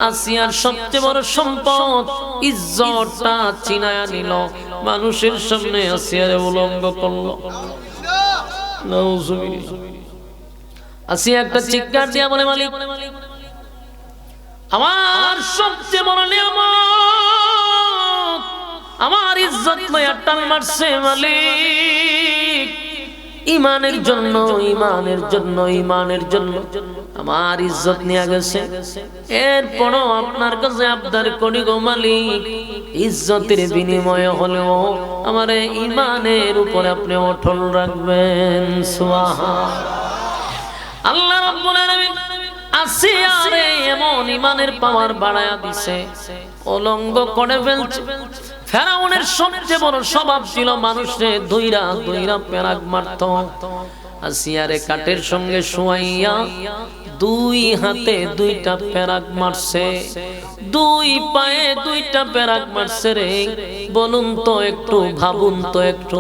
আসিয়ার সবচেয়ে বড় সম্পদ ইজ্জতটা চিনায়া নিল, মানুষের সামনে আসিয়ারে উলঙ্গ করলো। নাউজুবিল্লাহ। আসিয়া একটা চিৎকার দিয়া বলে, মালিক আমার সবচেয়ে বড় নিয়ামত আমার ইজ্জত লইয়া টান মারছে মালিক। ইমানের জন্য ইমানের জন্য ইমানের জন্য আমার ইজ্জত নিয়ে গেছে। এরপরও আপনার কাছে আবদার করি গো মালিক, ইজ্জতের বিনিময়ে হলেও আমার ইমানের উপরে আপনি অটল রাখবেন। সুবহানাল্লাহ। আল্লাহ রাব্বুল আলামিন আসিয়ারে এমন ইমানের পাওয়ার বাড়ায়া দিছে, উলঙ্গ করে ফেলছে। ফেরাউনের সবচেয়ে বড় স্বভাব ছিল মানুষে দইরা দইরা পেরাক মারত। আসিয়ারে কাঠের সঙ্গে শোয়াইয়া দুই হাতে দুইটা পেরাক মারছে, দুই পায়ে দুইটা পেরাক মারছে। রে বলুন তো একটু, ভাবুন তো একটু,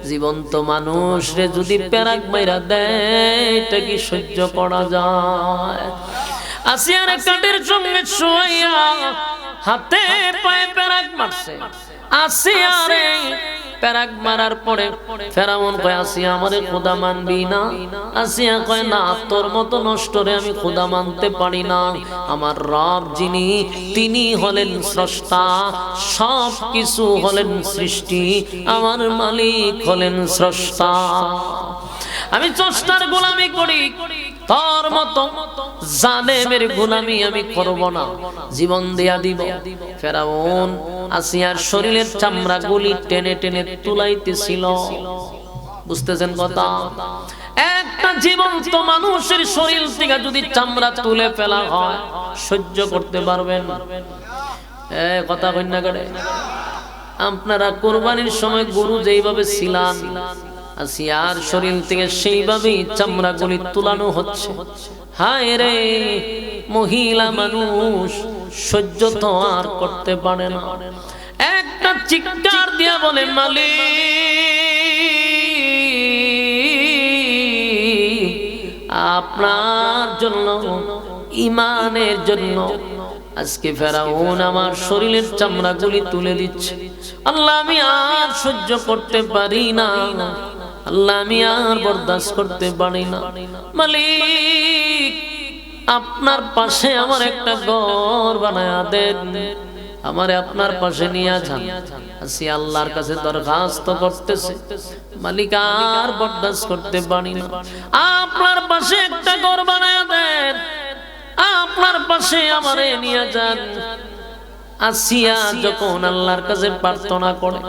জীবন্ত মানুষ রে যদি পেরাক মাইরা দেয় এটা কি সহ্য করা যায়? আসিয়ারে কাঠের সঙ্গে শোয়াইয়া হাতে পায়ে পেরাক মারছে। আসিয়ারে পেরাক মারার পরে ফেরাউন কয়, আসিয়া আমারে খোদা মানবি না? আসিয়া কয়, না, তোর মতো নষ্ট রে আমি খোদা মানতে পারি না। আমার রব যিনি, তিনি হলেন স্রষ্টা, সব কিছু হলেন সৃষ্টি, আমার মালিক হলেন স্রষ্টা। আমি স্রষ্টার গোলামি করি, তোর মতো জালেমের গোলামি আমি করব না, জীবন দেয়া দিব। ফেরাউন আসিয়ার শরীরের চামড়া গুলি টেনে টেনে তুলাইতেছিল। বুঝতেছেন কথা? একটা জীবন্ত মানুষের শরীর থেকে যদি চামড়া তুলে ফেলা হয় সহ্য করতে পারবেন? কথা কই না করে? আপনারা কুরবানির সময় গরু যেইভাবে ছিলান, আসিয়ার শরীর থেকে সেইভাবেই চামড়া গুলি তুলানো হচ্ছে। হায় রে, মহিলা মানুষ সহ্য তো আর করতে পারে না। একটা চিৎকার দিয়া বলে, মালিক আপনার জন্য, ইমানের জন্য আজকে ফেরাউন আমার শরীরের চামড়া গুলি তুলে দিচ্ছে। আল্লাহ আমি আর সহ্য করতে পারি না, আল্লাহ আমি আর বরদাস্ত করতে পারি না। মালিক আপনার পাশে আমার একটা ঘর বানায়া দেন, আমারে আপনার পাশে নিয়ে যান। আসি আল্লাহর কাছে দরখাস্ত করতেছে, মালিক আর বরদাস্ত করতে পারি না, আপনার পাশে একটা ঘর বানায়া দেন, আপনার পাশে আমারে নিয়ে যান। আসিয়া যখন আল্লাহর কাছে প্রার্থনা করে,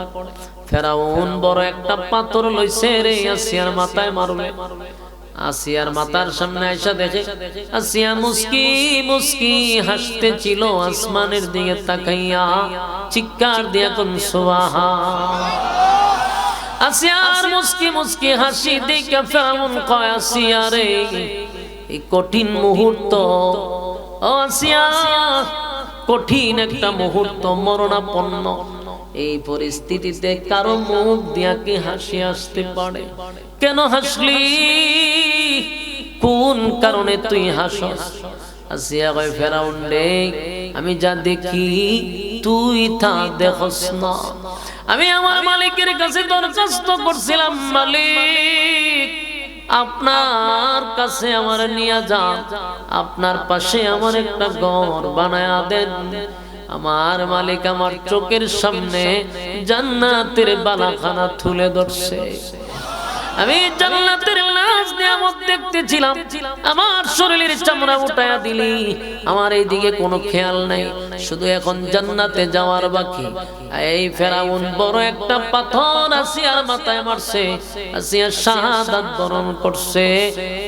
ফেরাউন বড় একটা পাথর লইছে রে আসিয়ার মাথায় মারবে। আসিয়ার মাথার সামনে আইসা দেখে আসিয়া মুস্কি মুস্কি হাসতেছিল, আসমানের দিকে তাকাইয়া চিৎকার দিয়া কোন সুবহানাল্লাহ। আসিয়ার মুস্কি মুস্কি হাসি দেখে ফেরাউন কয়, আসিয়া রে এই কঠিন মুহূর্ত, ও আসিয়া কঠিন একটা মুহূর্ত, মরণাপন্ন এই পরিস্থিতিতে কারো মুখ দিয়া কি হাসি আসতে পারে? কেন হাসলি? কোন কারণে তুই হাসস? আসিয়া কয়, ফেরাউন রে আমি যা দেখি তুই তা দেখস না। আমি আমার মালিকের কাছে দরখাস্ত করছিলাম, মালিক আপনার কাছে আমার নিয়ে যান, আপনার পাশে আমার একটা ঘর বানায়া দেন। আমার মালিক আমার চোখের সামনে জান্নাতের বালাখানা তুলে ধরছে। আমি জান্নাতের নাজ নিয়ামত দেখতেছিলাম, আমার শরীরের চামড়া উঠায়া দিলি, আমার এই দিকে কোনো খেয়াল নাই, শুধু এখন জান্নাতে যাওয়ার বাকি। এই ফেরাউন বড় একটা পাথর আসিয়ার মাথায় মারছে, আসিয়া শাহাদাত বরণ করছে,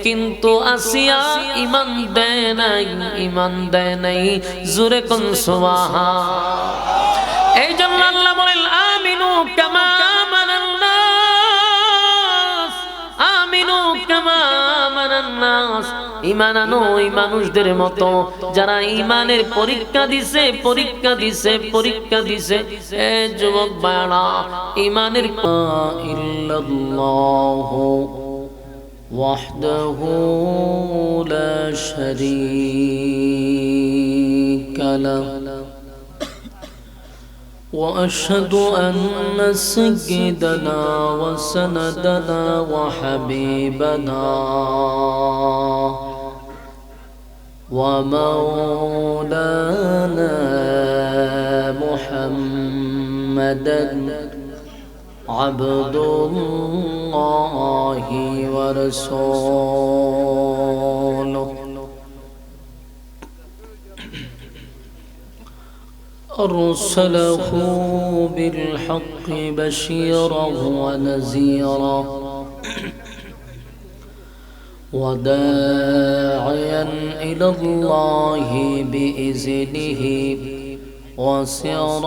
কিন্তু আসিয়া ঈমান দেয় নাই, ঈমান দেয় নাই। জোরে কোন সুবহানাল্লাহ। এই জন্য আল্লাহ বলেন, আমিনু কামা আমানান নাস, আমিনু কামা আমানান নাস। ঈমান আনো ওই মানুষদের মতো যারা ঈমানের পরীক্ষা দিছে, পরীক্ষা দিছে, পরীক্ষা দিছে। এ যুবক ভাইরা, ঈমানের ইল্লাল্লাহু وحده لا شريك له وأشهد أن سيدنا وسندنا وحبيبنا ومولانا محمدا عبد الله ورسوله أرسله بالحق بشيرا ونذيرا وداعيا إلى الله بإذنه وسراجا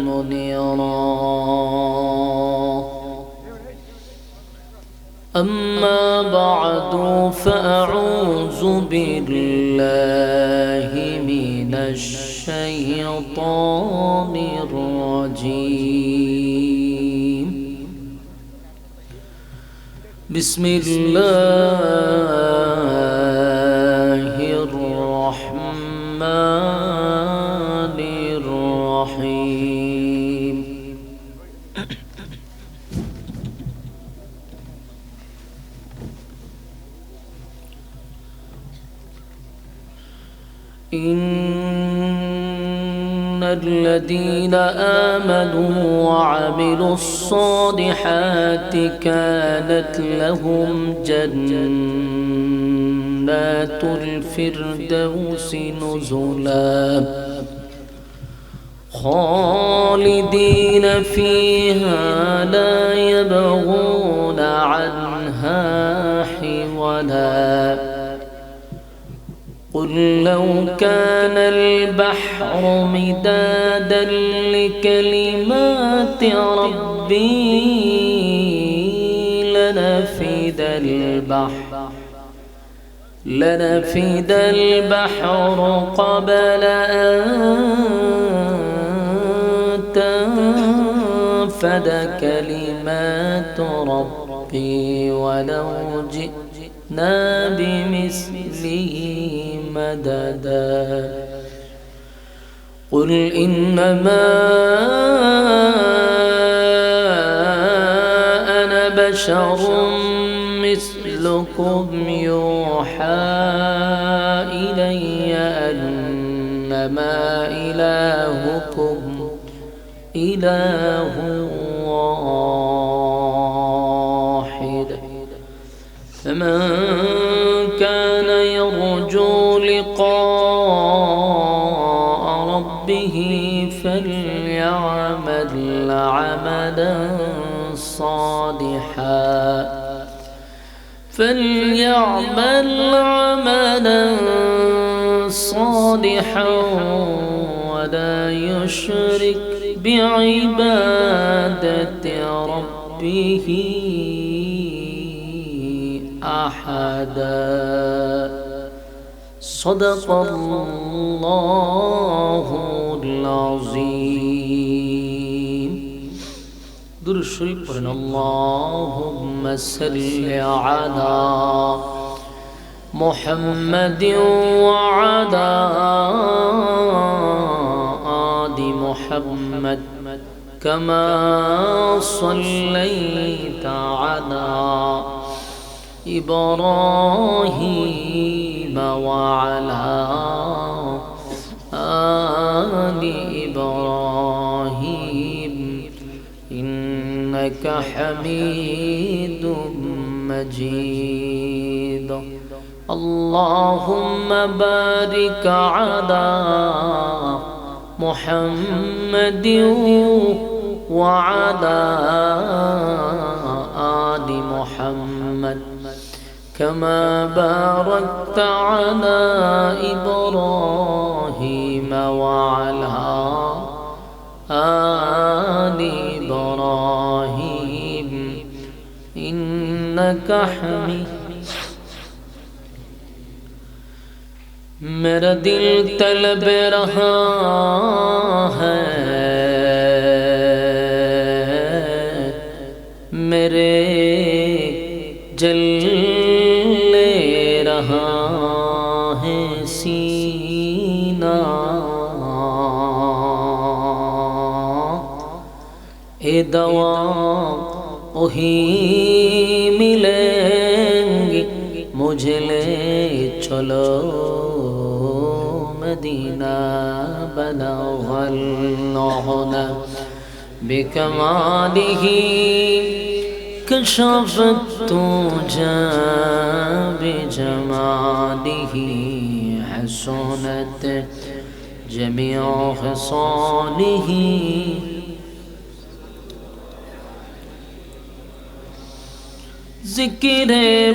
منيرا أما بعد فأعوذ بالله من الشيطان الرجيم بسم الله الرحمن الرحيم إن الذين آمنوا وعملوا الصالحات كانت لهم جنات الفردوس نزلا خالدين فيها لا يبغون عنها حولا قل لو كان البحر مدادا لكلمات ربي لنفد البحر قبل أن تنفد كلمات ربي ولو جئنا بمثله مددا قل إنما أنا بشر مثلكم يوحى إلي أنما إلهكم إله واحد فمن كان يرجو لقاء ربه فليعمل عملا صالحا ولا يشرك بعبادة ربه أحدا صدق الله العظيم درود شريف پڑھیں اللهم صل على محمد وعلى آل محمد كما صليت على إبراهيم وعلى آل إبراهيم إنك حميد مجيد اللهم بارك على محمد وعلى آل محمد كما باركت على إبراهيم وعلى آل إبراهيم إنك حميد मेरा दिल तलब रहा है मेरे है सीना ए दवा वही मिलेंगी मुझे ले चलो मदीना बलगना बिकमालिही कशफत बिजमालिही हसनत जमीअ खसालिही जिक्र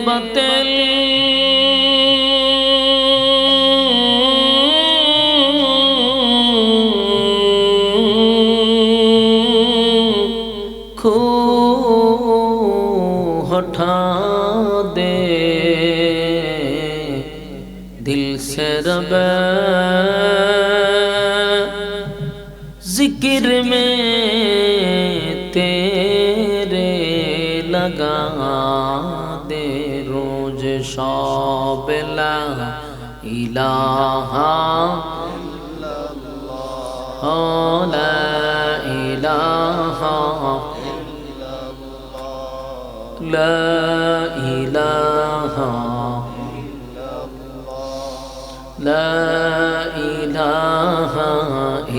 बतल खो हटा दे दिल से रब जिक्र में तेरे लगा दे रोज शाब ला इलाहा ला इलाहा ला इलाहा ला इलाहा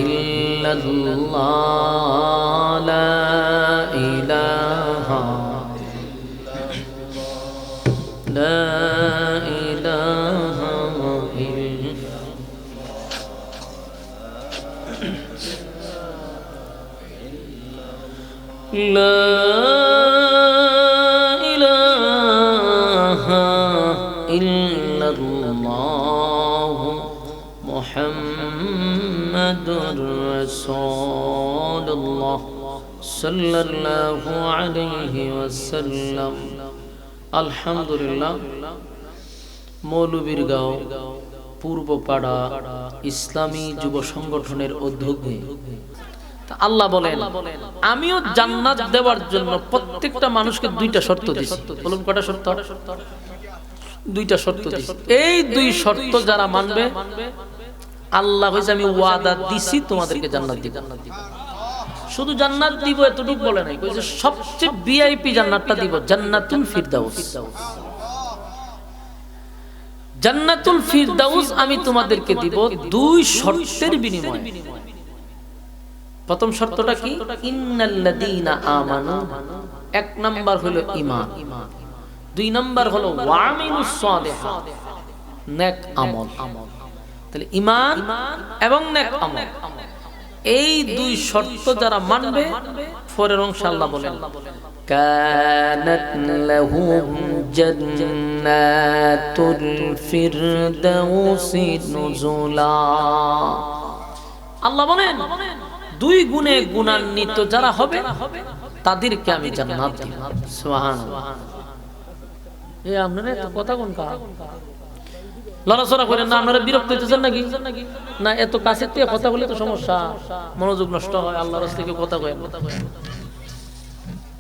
इल्लल्लाह ला इलाहा ला इलाहा ला इलाहा इल्लल्लाह मुहम्मदुर रसूलुल्लाह सल्लल्लाहु अलैहि वसल्लम। আলহামদুলিল্লাহ মৌলবীরগাঁও পূর্বপাড়া ইসলামী যুব সংগঠনের অধ্যক্ষে আল্লাহ বলেন আমিও জান্নাত দেওয়ার জন্য প্রত্যেকটা মানুষকে দুইটা শর্ত দিয়েছি। বলুন কয়টা শর্ত? দুইটা শর্ত দিয়েছি। এই দুই শর্ত যারা মানবে আল্লাহ কইছে আমি ওয়াদা দিছি তোমাদেরকে জান্নাত দিব। শুধু জান্নাত দিব এতটুকু বলে নাই, কইছে সবচেয়ে ভিআইপি জান্নাতটা দিব, জান্নাতুল ফিরদাউস। জান্নাতুল ফিরদাউস আমি তোমাদেরকে দিব দুই শর্তের বিনিময়ে। প্রথম শর্তটা কি? ইন্নাল্লাযীনা আমানু, এক নাম্বার হলো ঈমান, দুই নাম্বার হলো ওয়ামিলুস সালিহাত, নেক আমল। তাহলে ঈমান এবং নেক আমল, এই দুই শর্ত যারা মানবে পরের অংশ আল্লাহ বলেন কানাত লাহুম জান্নাতুল ফিরদাউসি নুজুলা। আল্লাহ বলেন দুই গুণে গুণান্বিত যারা হবে তাদেরকে আমি জান্নাত দিব। সুবহানাল্লাহ। এই আপনারা এত কথা কোন কা লড়াচড়া করেন না? আপনারা বিরক্ত হইতেছেন নাকি? না, এত কাছের থেকে কথা বলে তো সমস্যা, মনোযোগ নষ্ট হয়। আল্লাহর রাস্তায় কেউ কথা কয়েন,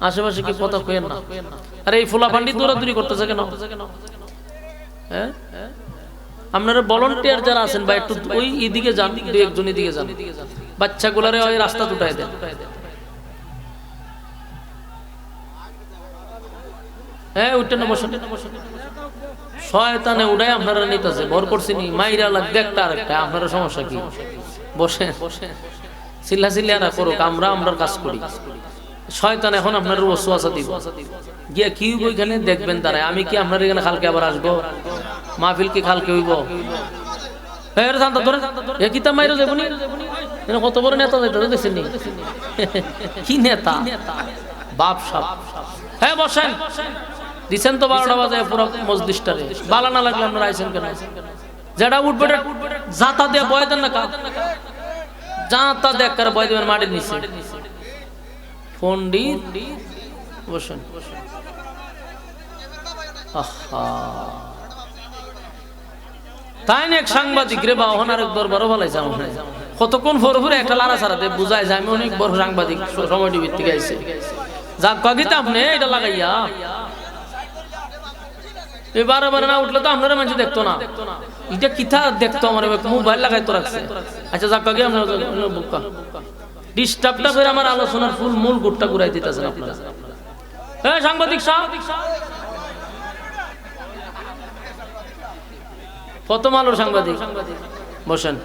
আশেপাশে কি কথা কয়েন না। আরে এই ফুলা ফান্ডি দৌড়াদৌড়ি করতেছে কেন? হ্যাঁ, আপনারা ভলান্টিয়ার যারা আছেন বা একটু ওই এদিকে যান, দুই একজন এদিকে যান, বাচ্চাগুলারে ওই রাস্তা উঠাই দেন। হ্যাঁ, উঠেন না, বসেন। শয়তানে উড়াই আপনারা নিতেছে, ভর করছিনি মাইরা লাগবে একটা আরেকটা। আপনারা সমস্যা কি? বসেন, চিল্লা চিল্লা করুক, আমরার কাজ করি। শয়তান এখন আপনার ওয়াসওয়াসা দিব, গিয়া কি হইব এখানে দেখবেন দাঁড়ায়। আমি কি আপনার এখানে কালকে আবার আসবো? মাহফিল কি কালকে হইব? কত বড় নেতা দেখছেন নি? কি নেতা? বাপ সাপ। হ্যাঁ, বসেন। দিচ্ছেন তো 12টা বাজে পুরো মজলিসটারে। বালা না লাগলে আপনারা আইছেন কেন? যেটা উঠবে জাতা দিয়ে বয় দেন না, জাতা দেখ কার বয় দেবেন মাটির নিচে। পন্ডিত বসেন। তাই না এক সাংবাদিক রে বা ওখানে আরেক দরবারও ভালাইছে আমার কতক্ষণ ফোর ফোরে একটা লারা সারাতে বুঝায় যে আমি অনেক বড় সাংবাদিক, সময় টিভির থেকে আইছে। যাক কাগিতে আপনি এটা লাগাইয়া বারে বারে না উঠলে তো আপনারা মানুষ দেখতো না, এটা কিথা দেখতো আমার মোবাইল লাগাই তো রাখছে। আচ্ছা যাক আগে আমরা ডিস্টার্বটা করে আমার আলোচনার ফুল মূল গুটটা ঘুরাই দিতেছেন আপনারা। হ্যাঁ সাংবাদিক সাহেব, প্রথম আলোর সাংবাদিক বসেন।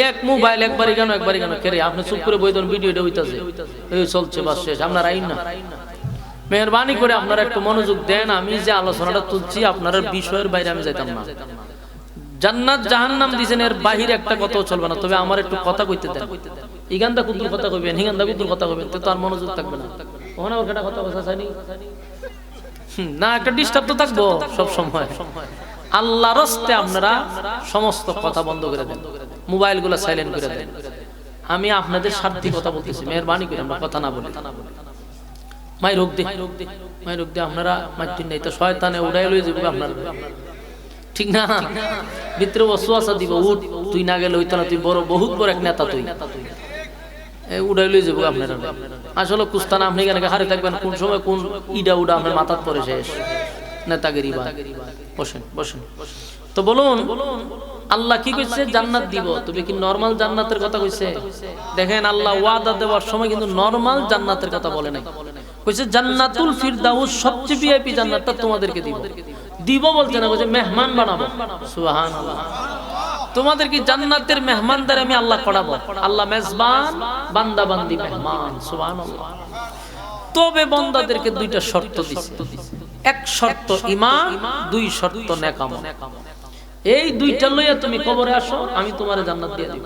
এক মোবাইল একবারই কেন কেরে আপনি চুপ করে বই দেন, ভিডিওটা হইতাছে এই চলছে বাস শেষ, আপনার আইন না। মেহরবানি করে আপনারা একটু মনোযোগ দেন, আমি যে আলোচনাটা তুলছি আপনার বিষয়ের বাইরে আমি যাইতাম না। জান্নাত জাহান্নাম দিছেন, এর বাহিরে একটা কথাও চলবে না। তবে আমার একটু কথা কইতে দেন, ইগান্দা কুতুর কথা কইবেন, হিগান্দা কুতুর কথা কইবেন, তো আর মনোযোগ থাকবে না। ওখানে ওর একটা কথা কথা চাইনি না, একটা ডিস্টার্ব তো থাকবো সব সময়। আল্লাহর রাস্তে আপনারা সমস্ত কথা বন্ধ করে দেন, মোবাইল গুলা সাইলেন্ট করে দেন। আমি আপনাদের স্বার্থে কথা বলতেছি, মেহরবানি করে আমরা কথা না বলি। মাই রোগ দে আপনারা মাইতিন নাই তো শয়তানে উড়াই লই যাবে আপনারা, ঠিক না? ভিতরে ওয়াসওয়াসা দিব, উঠ তুই না গেলে হইতো না, তুই বড় বহুত বড় এক নেতা, তুই উড়াই লই যাবো আপনারা। আসলে কুস্তানা আপনি কেন হারে থাকবেন, কোন সময় কোন ইডা উডা আপনার মাথার পরে শেষ নেতাগিরি। বসেন বসেন। তো বলুন আল্লাহ কি কইছে? জান্নাত দিব। তবে কি নরমাল জান্নাতের কথা কইছে? দেখেন আল্লাহ ওয়াদা দেওয়ার সময় কিন্তু নরমাল জান্নাতের কথা বলে নাই, কইছে জান্নাতুল ফিরদাউস, সবচেয়ে ভিআইপি জান্নাতটা তোমাদেরকে দিব। দিব বলতে না, কইছে মেহমান বানাবো। সুবহানাল্লাহ। তোমাদের কি জান্নাতের মেহমানদার আমি আল্লাহ করাবো। আল্লাহ মেজবান, বান্দা বান্দি মেহমান। সুবহানাল্লাহ। তবে বান্দাদেরকে দুইটা শর্ত দিছে। এক শর্ত ঈমান, দুই শর্ত নেক আমল। এই দুইটা লইয়া তুমি কবরে আসো, আমি তোমারে জান্নাত দিয়ে দিব।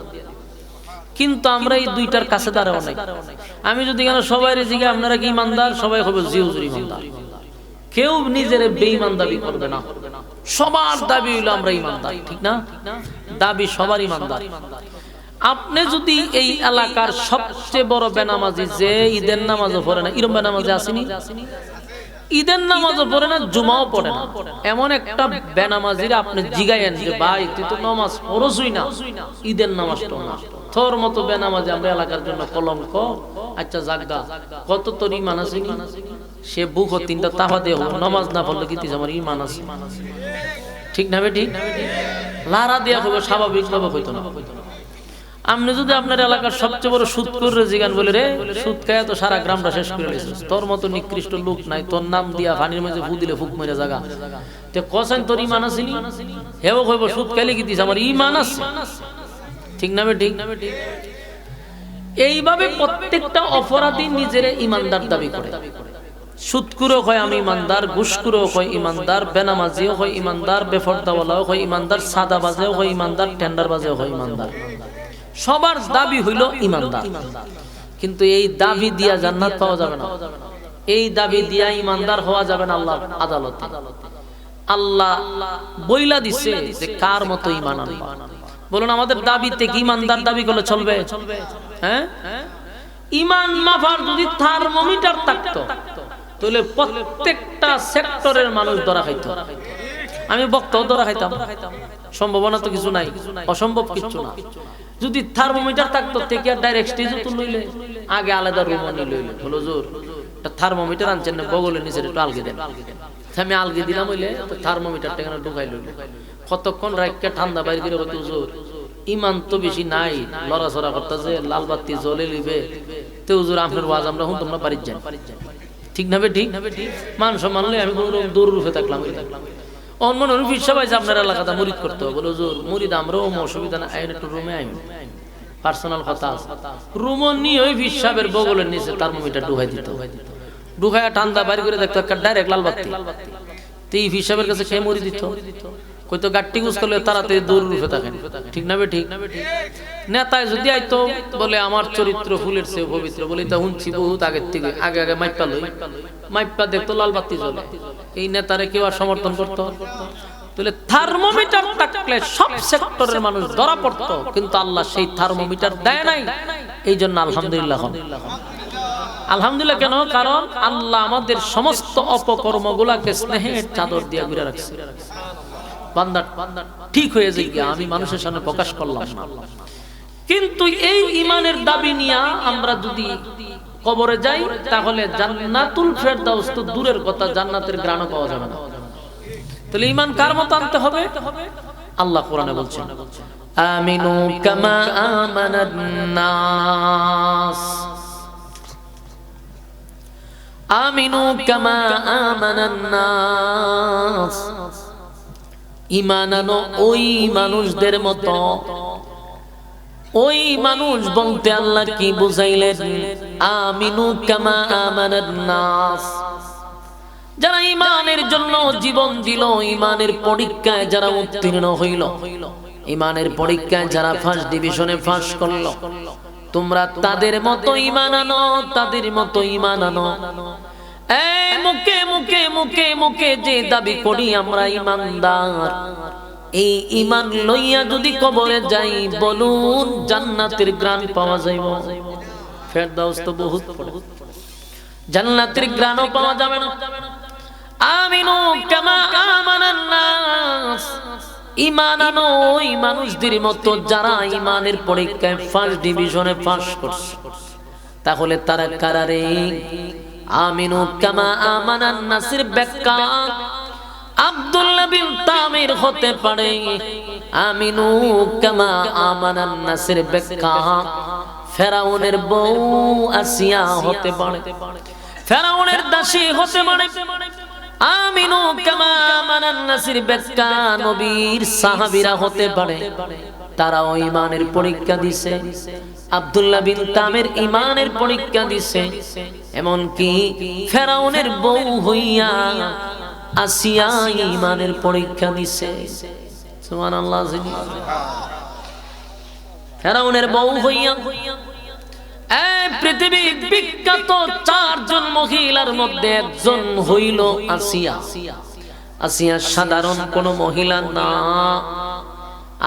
কিন্তু আমরা এই দুইটার কাছে দাঁড়াও নাই। আমি যদি কেন সবাই জিজ্ঞে আপনারা কি ইমানদার, সবাই হবে জি হুজুর ইমানদার। কেউ নিজের বেঈমান দাবি করবে না, সবার দাবি হইলো আমরা ইমানদার, ঠিক না? দাবি সবার ইমানদার। আপনি যদি এই এলাকার সবচেয়ে বড় বেনামাজি যে ঈদের নামাজও পড়ে না, এরকম বেনামাজি আসেনি? ঈদের নামাজও পড়ে না, জুমাও পড়ে না, এমন একটা বেনামাজির আপনি জিগাইয়েন যে ভাই তুই তো নামাজ পড়ছই না, ঈদের নামাজটা না। তোর মতো বেনামাজি আমরা এলাকার জন্য কলঙ্ক। আচ্ছা জাগা কত তোর ঈমান আছে? সে বুক তিনটা তাফা দিয়ে নামাজ না পড়লে কি আমার ঈমান আছে, ঠিক না? ঠিক লারা দিয়া হইব, স্বাভাবিক ভাবে হইতো না। আপনি যদি আপনার এলাকার সবচেয়ে বড় সুদ করে জিগান বলে রে সুদ খায় তো সারা গ্রামটা শেষ করে দিয়েছিস, তোর মতো নিকৃষ্ট লোক নাই, তোর নাম দিয়া পানির মাঝে ফু দিলে ফুক মেরে জায়গা তে কসাইন তোর ঈমান আছে নি? হেও কইব সুদ খাইলে কি দিস আমার ঈমান আছে, ঠিক না? ঠিক এইভাবে প্রত্যেকটা অপরাধী নিজের ঈমানদার দাবি করে। সুদকুরও হয় আমি ইমানদার, ঘুষকুরও হয় ইমানদার, বেনামাজিও হয় ইমানদার, বেফরদাওয়ালাও হয় ইমানদার, সাদাবাজেও হয় ইমানদার, টেন্ডারবাজেও হয় ইমানদার। সবার দাবি হইল ইমানদার। কিন্তু এই দাবি দিয়া জান্নাত পাওয়া যাবে না, এই দাবি দিয়া ইমানদার হওয়া যাবে না আল্লাহর আদালতে। আল্লাহ বইলা দিছে যে কার মতো ঈমান আনবা। বলুন আমাদের দাবিতে কি ইমানদার দাবি করলে চলবে? হ্যাঁ, ঈমান মাপার যদি থার্মোমিটার থাকতো তাহলে প্রত্যেকটা সেক্টরের মানুষ ধরা খাইতো। আমি বক্তাও ধরা খাইতাম, সম্ভাবনা তো কিছু নাই, অসম্ভব কিছু না। যদি থার্মোমিটার থাকতো থেকে আর ডাইরেক্ট স্টেজে তো লইলে আগে আলাদা রুম আনি লইলে বলো জোর একটা থার্মোমিটার আনছেন না বগলের নিচে একটু আলগে দেন, আমি আলগে দিলাম হইলে থার্মোমিটারটা এখানে ঢুকাই লইলে কতক্ষণ রাখকে ঠান্ডা বাইরে করে হয়তো জোর ইমান তো বেশি নাই, লড়াচড়া করতেছে, লাল বাতি জ্বলে লিবে তো হুজুর আপনার ওয়াজ আমরা হুন তোমরা বাড়ির যাই, ঠিক না? ঠিক মান সম্মান লই আমি কোনো দূর রূপে থাকলাম। অনমন রুফির সবাই যে আপনার এলাকাটা মুরিদ করতে হবে, বলো জোর মুরিদ আমরাও অসুবিধা না, আইন একটু রুমে আইন পার্সোনাল কথা আছে। রুম নিয়ে ওই ফির সাহেবের বগলের নিচে থার্মোমিটার ঢুকাই দিত, ঢুকায় ঠান্ডা বাইরে করে দেখতো একটা ডাইরেক্ট লাল বাতি। তো এই ফির সাহেবের কাছে খেয়ে মরি দিত, কইতো গাট্টি গুজ করলে তাড়াতাড়ি দূর রূপে থাকেন, ঠিক না? ঠিক নেতায় যদি আইতো বলে আমার চরিত্র ফুলের চেয়ে পবিত্র বলে তা শুনছি বহুত আগের থেকে, আগে আগে মাইপা লই মাইপা দেখতো লাল বাতি জ্বলে, এই নেতারে কেউ আর সমর্থন করতো? তাহলে থার্মোমিটার থাকলে সব সেক্টরের মানুষ ধরা পড়তো, কিন্তু আল্লাহ সেই থার্মোমিটার দেয় নাই। এই জন্য আলহামদুলিল্লাহ, আলহামদুলিল্লাহ কেন? কারণ আল্লাহ আমাদের সমস্ত অপকর্মগুলাকে স্নেহের চাদর দিয়ে ঘিরে রাখছে। বান্দা ঠিক হয়ে যায় গিয়া আমি মানুষের সামনে প্রকাশ করলাম না। কিন্তু এই ঈমানের দাবি নিয়ে আমরা যদি কবরে যাই তাহলে জান্নাতুল ফেরদাউস তো দূরের কথা, জান্নাতের ঘ্রাণও পাওয়া যাবে না। তাহলে ঈমান কার মত আনতে হবে? আল্লাহ কোরআনে বলছেন আমিনু কামা আমানান নাস, আমিনু কামা আমানান নাস, ঈমান আনো ওই মানুষদের মতো। ওই মানুষ বলতে আল্লাহ কি বুঝাইলেন? আমিনু কামা আমানান নাস, যারা ঈমানের জন্য জীবন দিল, ঈমানের পরীক্ষায় যারা উত্তীর্ণ হইল, ঈমানের পরীক্ষায় যারা ফার্স্ট ডিভিশনে পাস করলো, তোমরা তাদের মতো ঈমান আনো, তাদের মতো ঈমান আনো। এই মুখে মুখে মুখে মুখে যে দাবি করি আমরা ঈমানদার, এই ঈমান লইয়া যদি কবরে যাই, বলুন জান্নাতের গ্রাণ পাওয়া যাইব? ফেরদাউস তো বহুত পড়ে, জান্নাতের গ্রাণও পাওয়া যাবে না। আমিনু কামা আমানান নাস, ঈমান আনো ওই মানুষদের মতো যারা ঈমানের পরীক্ষায় ফার্স্ট ডিভিশনে পাস করছে। তাহলে তারা কারারে? আমিনু কামা আমানান নাসের ব্যাখ্যা আব্দুল্লাহ বিন তামির হতে পারে, আমিনু কামা আমানান নাসের ব্যাখ্যা ফেরাউনের বউ আসিয়া হতে পারে, ফেরাউনের দাসী হতে পারে। আমিনু কামা আমানান নাসের ব্যাখ্যা নবীর সাহাবীরা হতে পারে, তারাও ঈমানের পরীক্ষা দিছে। আব্দুল্লাহ বিন তামির ঈমানের পরীক্ষা দিছে, এমন কি ফেরাউনের বউ হইয়া আসিয়া ঈমানের পরীক্ষা দিছে। সুবহানাল্লাহ। ফেরাউনের বউ হইয়া এই পৃথিবীর বিখ্যাত 4 জন মহিলার মধ্যে একজন হইল আসিয়া। আসিয়া সাধারণ কোন মহিলা না,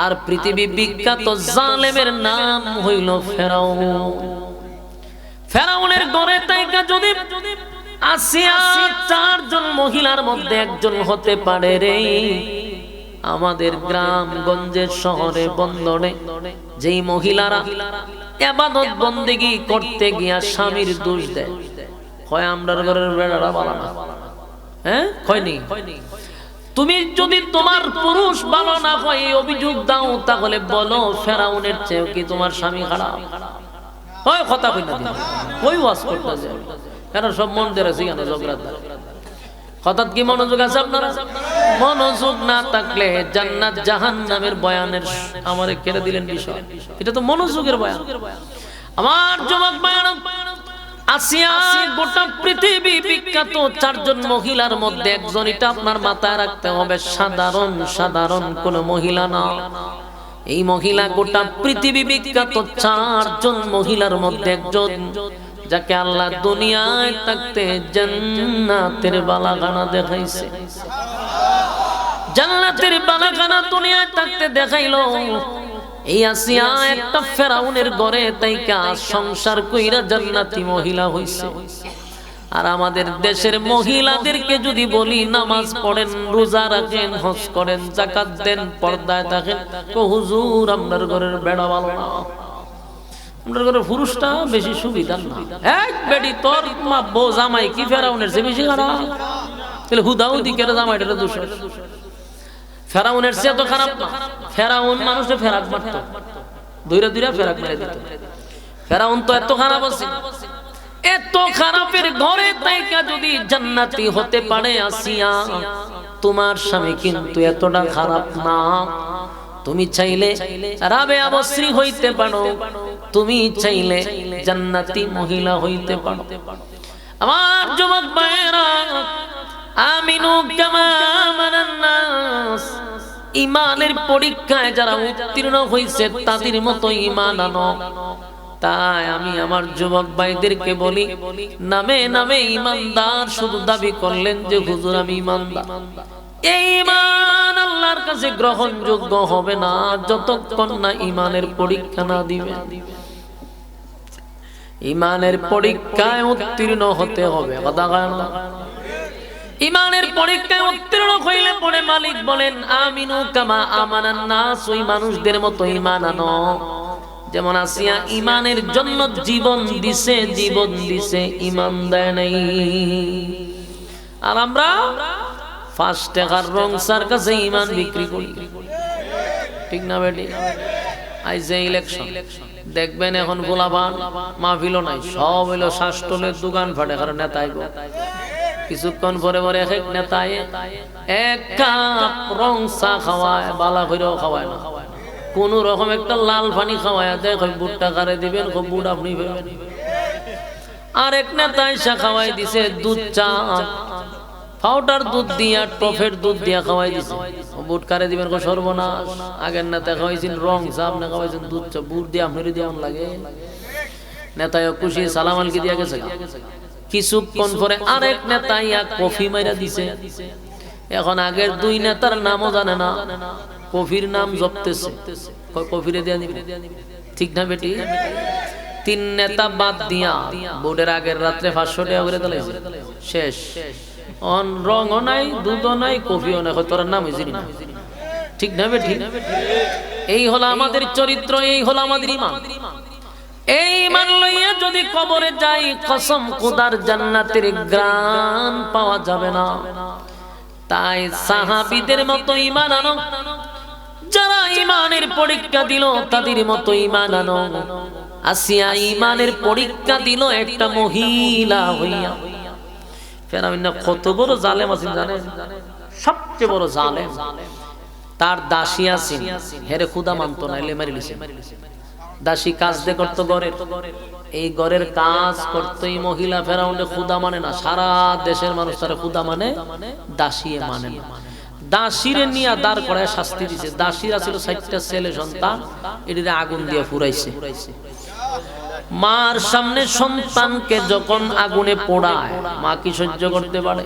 আর পৃথিবী বিখ্যাত জালেমের নাম হইল ফেরাউন। ফেরাউনের ঘরে তাইকা যদি আসিয়া 4 জন মহিলার মধ্যে একজন হতে পারে রে, আমাদের গ্রাম গঞ্জের শহরে বন্দরে যেই মহিলারা ইবাদত বন্দেগী করতে গিয়া স্বামীর দোষ দেয়, হয় আমরার ঘরের বেড়ারা ভালো না, হ্যাঁ হয়নি? তুমি যদি তোমার পুরুষ ভালো না হয় অভিযোগ দাও, তাহলে বলো ফেরাউনের চেয়ে কি তোমার স্বামী খারাপ? হয় কথা কই না, ওই ওয়াজ করতে যায় কেন? সব মন দিয়ে আছে কেন? জগরাত হঠাৎ কি মনোযোগ আছে আপনারা? মনোযোগ না থাকলে জান্নাত জাহান্নামের বয়ানের আমারে কেড়ে দিলেন বিষয়। এটা তো মনোযোগের বয়ান। আমার যুবক ভাইরা, আসিয়া গোটা পৃথিবী বিখ্যাত 4 জন মহিলার মধ্যে একজন, এটা আপনার মাথায় রাখতে হবে। সাধারণ কোন মহিলা না, এই মহিলা গোটা পৃথিবী বিখ্যাত 4 জন মহিলার মধ্যে একজন, যাকে আল্লাহ দুনিয়ায় থাকতে জান্নাতের বালাখানা দেখাইছে। জান্নাতের বালাখানা দুনিয়ায় থাকতে দেখাইলো। এই আসিয়া একটা ফেরাউনের ঘরে তাইকা সংসার কইরা জান্নাতি মহিলা হইছে। আর আমাদের দেশের মহিলাদেরকে যদি বলি নামাজ পড়েন, রোজা রাখেন, হজ করেন, যাকাত দেন, পর্দায় থাকেন, তো হুজুর আপনার ঘরের বেড়া ভালো না, আপনার ঘরের পুরুষটা বেশি সুবিধা না। এক বেডি তোর মা বউ জামাই কি ফেরাউনের চেয়ে বেশি খারাপ? তাহলে হুদাউদি কেটে জামাইটারে দোষ। ফেরাউনের চেয়ে তো খারাপ না। ফেরাউন মানুষে ফেরাক মারতো, দূরে ফেরাক মেরে দিত। ফেরাউন তো এত খারাপ আছে, এত খারাপের ঘরে তাইকা যদি জান্নাতি হতে পারে আসিয়া, তোমার স্বামী কিন্তু এতটা খারাপ না। তুমি চাইলে রাবেয়া বসরি হইতে পারো, তুমি চাইলে জান্নাতি মহিলা হইতে পারো। আমার যুবক ভাইরা, আমিনু কামা আমানান নাস, ঈমানের পরীক্ষায় যারা উত্তীর্ণ হইছে তাদের মতো ঈমান আনো। তাই আমি আমার যুবক ভাইদেরকে বলি, নামে নামে ঈমানদার শুধু দাবি করলেন যে হুজুর আমি ঈমানদার, এই ঈমান আল্লাহর কাছে গ্রহণযোগ্য হবে না যতক্ষণ না ঈমানের পরীক্ষা না দিবেন। ঈমানের পরীক্ষায় উত্তীর্ণ হতে হবে। কথা কয় না? ঈমানের পরীক্ষায় উত্তীর্ণ হইলে পরে মালিক বলেন আমিনু কামা আমানান নাস, ওই মানুষদের মতো ঈমান আনো। যেমন আসিয়া ঈমানের জন্য জীবন দিছে, ঈমান দেয় নাই। আর আমরা 5 টাকার রংসার কাছে ঈমান বিক্রি করি, ঠিক না বেটি? আইছে ইলেকশন, দেখবেন এখন গোলাবান মাহফিলও নাই, সব হইলো শাসটলের দোকান ফাটে, কারণ নেতা আইব কিছুক্ষণ পরে পরে এক নেতায় এক কাপ রং চা খাওয়ায়, বালা কইরাও খাওয়ায় না, কোন রকম একটা লাল পানি খাওয়ায় দেয়, বুটটা কারে দিবেন, বুট আপনি পাবেন। আর এক নেতা এসে খাওয়াই দিছে দুধ চা, পাউডার দুধ দিয়া টফের দুধ দিয়া খাওয়াই দিছে, বুট কারে দিবেন, সর্বনাশ। আগের নেতা খাওয়াইছেন রং চা, আপনি খাওয়াইছেন দুধ চা, বুট দিয়ে আপনার যেমন লাগে। নেতায় খুশি, সালাম আলকি দিয়া গেছে। কিছুক্ষণ পরে আরেক নেতা ইয়া কফি মাইরা দিছে। এখন আগের 2 নেতার নামও জানে না, কফির নাম জপতেছে, কফিরে দিয়া দিবে, ঠিক না বেটি? 3 নেতা বাদ দিয়া বোর্ডের আগের রাত্রে 500 টাকা করে দিলে শেষ। অন রঙও নাই, দুধও নাই, কফিও নাই, তোর নাম হইছিলি না, ঠিক না বেটি? এই হলো আমাদের চরিত্র, এই হলো আমাদের ঈমান। এই ঈমান লইয়া যদি কবরে যাই, কসম খোদার জান্নাতের গ্রাণ পাওয়া যাবে না। তাই সাহাবীদের মতো ঈমান আনো, যারা ঈমানের পরীক্ষা দিল তাদের মতো ঈমান আনো। আসিয়া ঈমানের পরীক্ষা দিল একটা মহিলা হইয়া। ফেরাউন কত বড় জালেম আছেন জানেন? সবচেয়ে বড় জালেম। তার দাসী আছেন, হেরে খুদা মানতো না, এলে মারি লিছে। দাসী কাজ দে করতো ঘরের, এই ঘরের কাজ করতো এই মহিলা। ফেরাউনে খুদা মানে না, সারা দেশের মানুষ তারা খুদা মানে, দাসী মানে না। দাসীরে নিয়ে দাঁড় করায় শাস্তি দিছে। দাসীরা ছিল 4টা ছেলে সন্তান, এটিতে আগুন দিয়ে পুরাইছে। মার সামনে সন্তানকে যখন আগুনে পোড়ায়, মা কি সহ্য করতে পারে?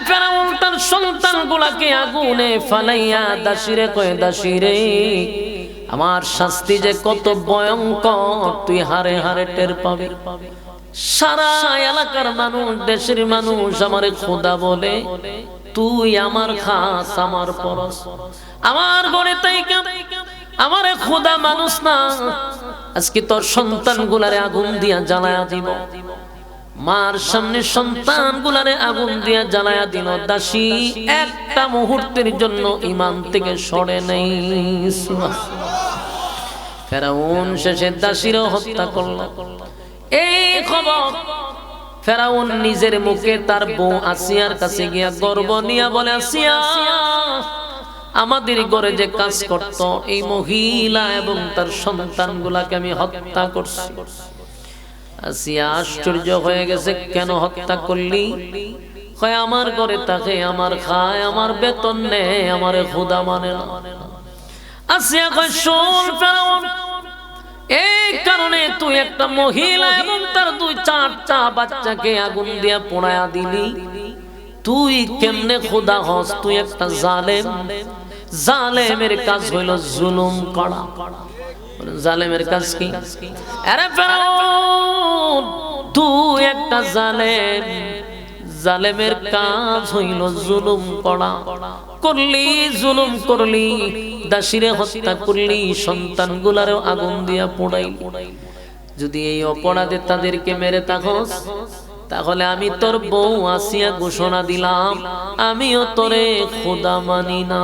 ফেরাউন তার সন্তানগুলাকে আগুনে ফালাইয়া দাসীরে কয়, দাসীরে আমার শাস্তি যে কত ভয়ঙ্কর তুই হারে হারে টের পাবি। সারা এলাকার মানুষ, দেশের মানুষ আমারে খোদা বলে, তুই আমার খাস, আমার পরশ, আমার ঘরে তাইকা আমারে খোদা মানুষ না। আজকে তোর সন্তানগুলারে আগুন দিয়া জ্বালায়া দিব। মার সামনে সন্তানগুলারে আগুন দিয়া জ্বালায়া দিল। দাসী একটা মুহূর্তের জন্য ঈমান থেকে সরে নেই। ফেরাউন শেষে দাসীরও হত্যা করল। এই খবর ফেরাউন নিজের মুখে তার বউ আসিয়ার কাছে গিয়া গর্ব নিয়া বলে, আসিয়া আমাদের ঘরে যে কাজ করত এই মহিলা এবং তার সন্তানগুলাকে আমি হত্যা করছি। আসিয়া আশ্চর্য হয়ে গেছে, কেন হত্যা করলি? কয় আমার ঘরে থাকে, আমার খায়, আমার বেতন নেয়, আমারে খোদা মানে না। আসিয়া কয়, শোন ফেরাউন, এই কারণে তুই একটা মহিলা এবং তার 2-4টা বাচ্চাকে আগুন দিয়া পোড়ায়া দিলি। তুই কেমনে খোদা হস? তুই একটা জালেম। জালেমের কাজ হইল জুলুম করা। জালেমের কাজ কি? আরে ফেরাউন, তুই একটা জালেম। জালেমের কাজ হইল জুলুম করা। করলি, জুলুম করলি, দাসীরে হত্যা করলি, সন্তানগুলারও আগুন দিয়া পোড়াইলি। যদি এই অপরাধে তাদেরকে মেরে থাকস, তাহলে আমি তোর বউ আসিয়া ঘোষণা দিলাম, আমিও তোরে খোদা মানি না।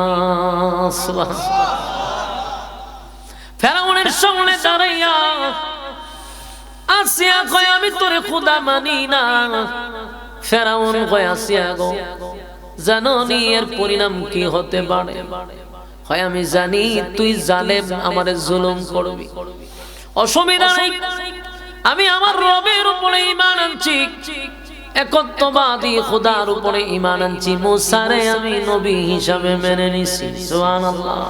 ফেরাউনের সামনে দাঁড়াইয়া আসিয়া কয়, আমি তোরে খোদা মানি না। ফেরাউন কয়, আসিয়া গো, জানো নি এর পরিণাম কি হতে পারে? হয় আমি জানি তুই জালেম, আমারে জুলুম করবি। অসুবিধা নাই, আমি আমার রবের উপরে ঈমান আনছি, একত্ববাদী খোদার উপরে ঈমান আনছি। মুসারে আমি নবী হিসাবে মেনে নিছি। সুবহানাল্লাহ।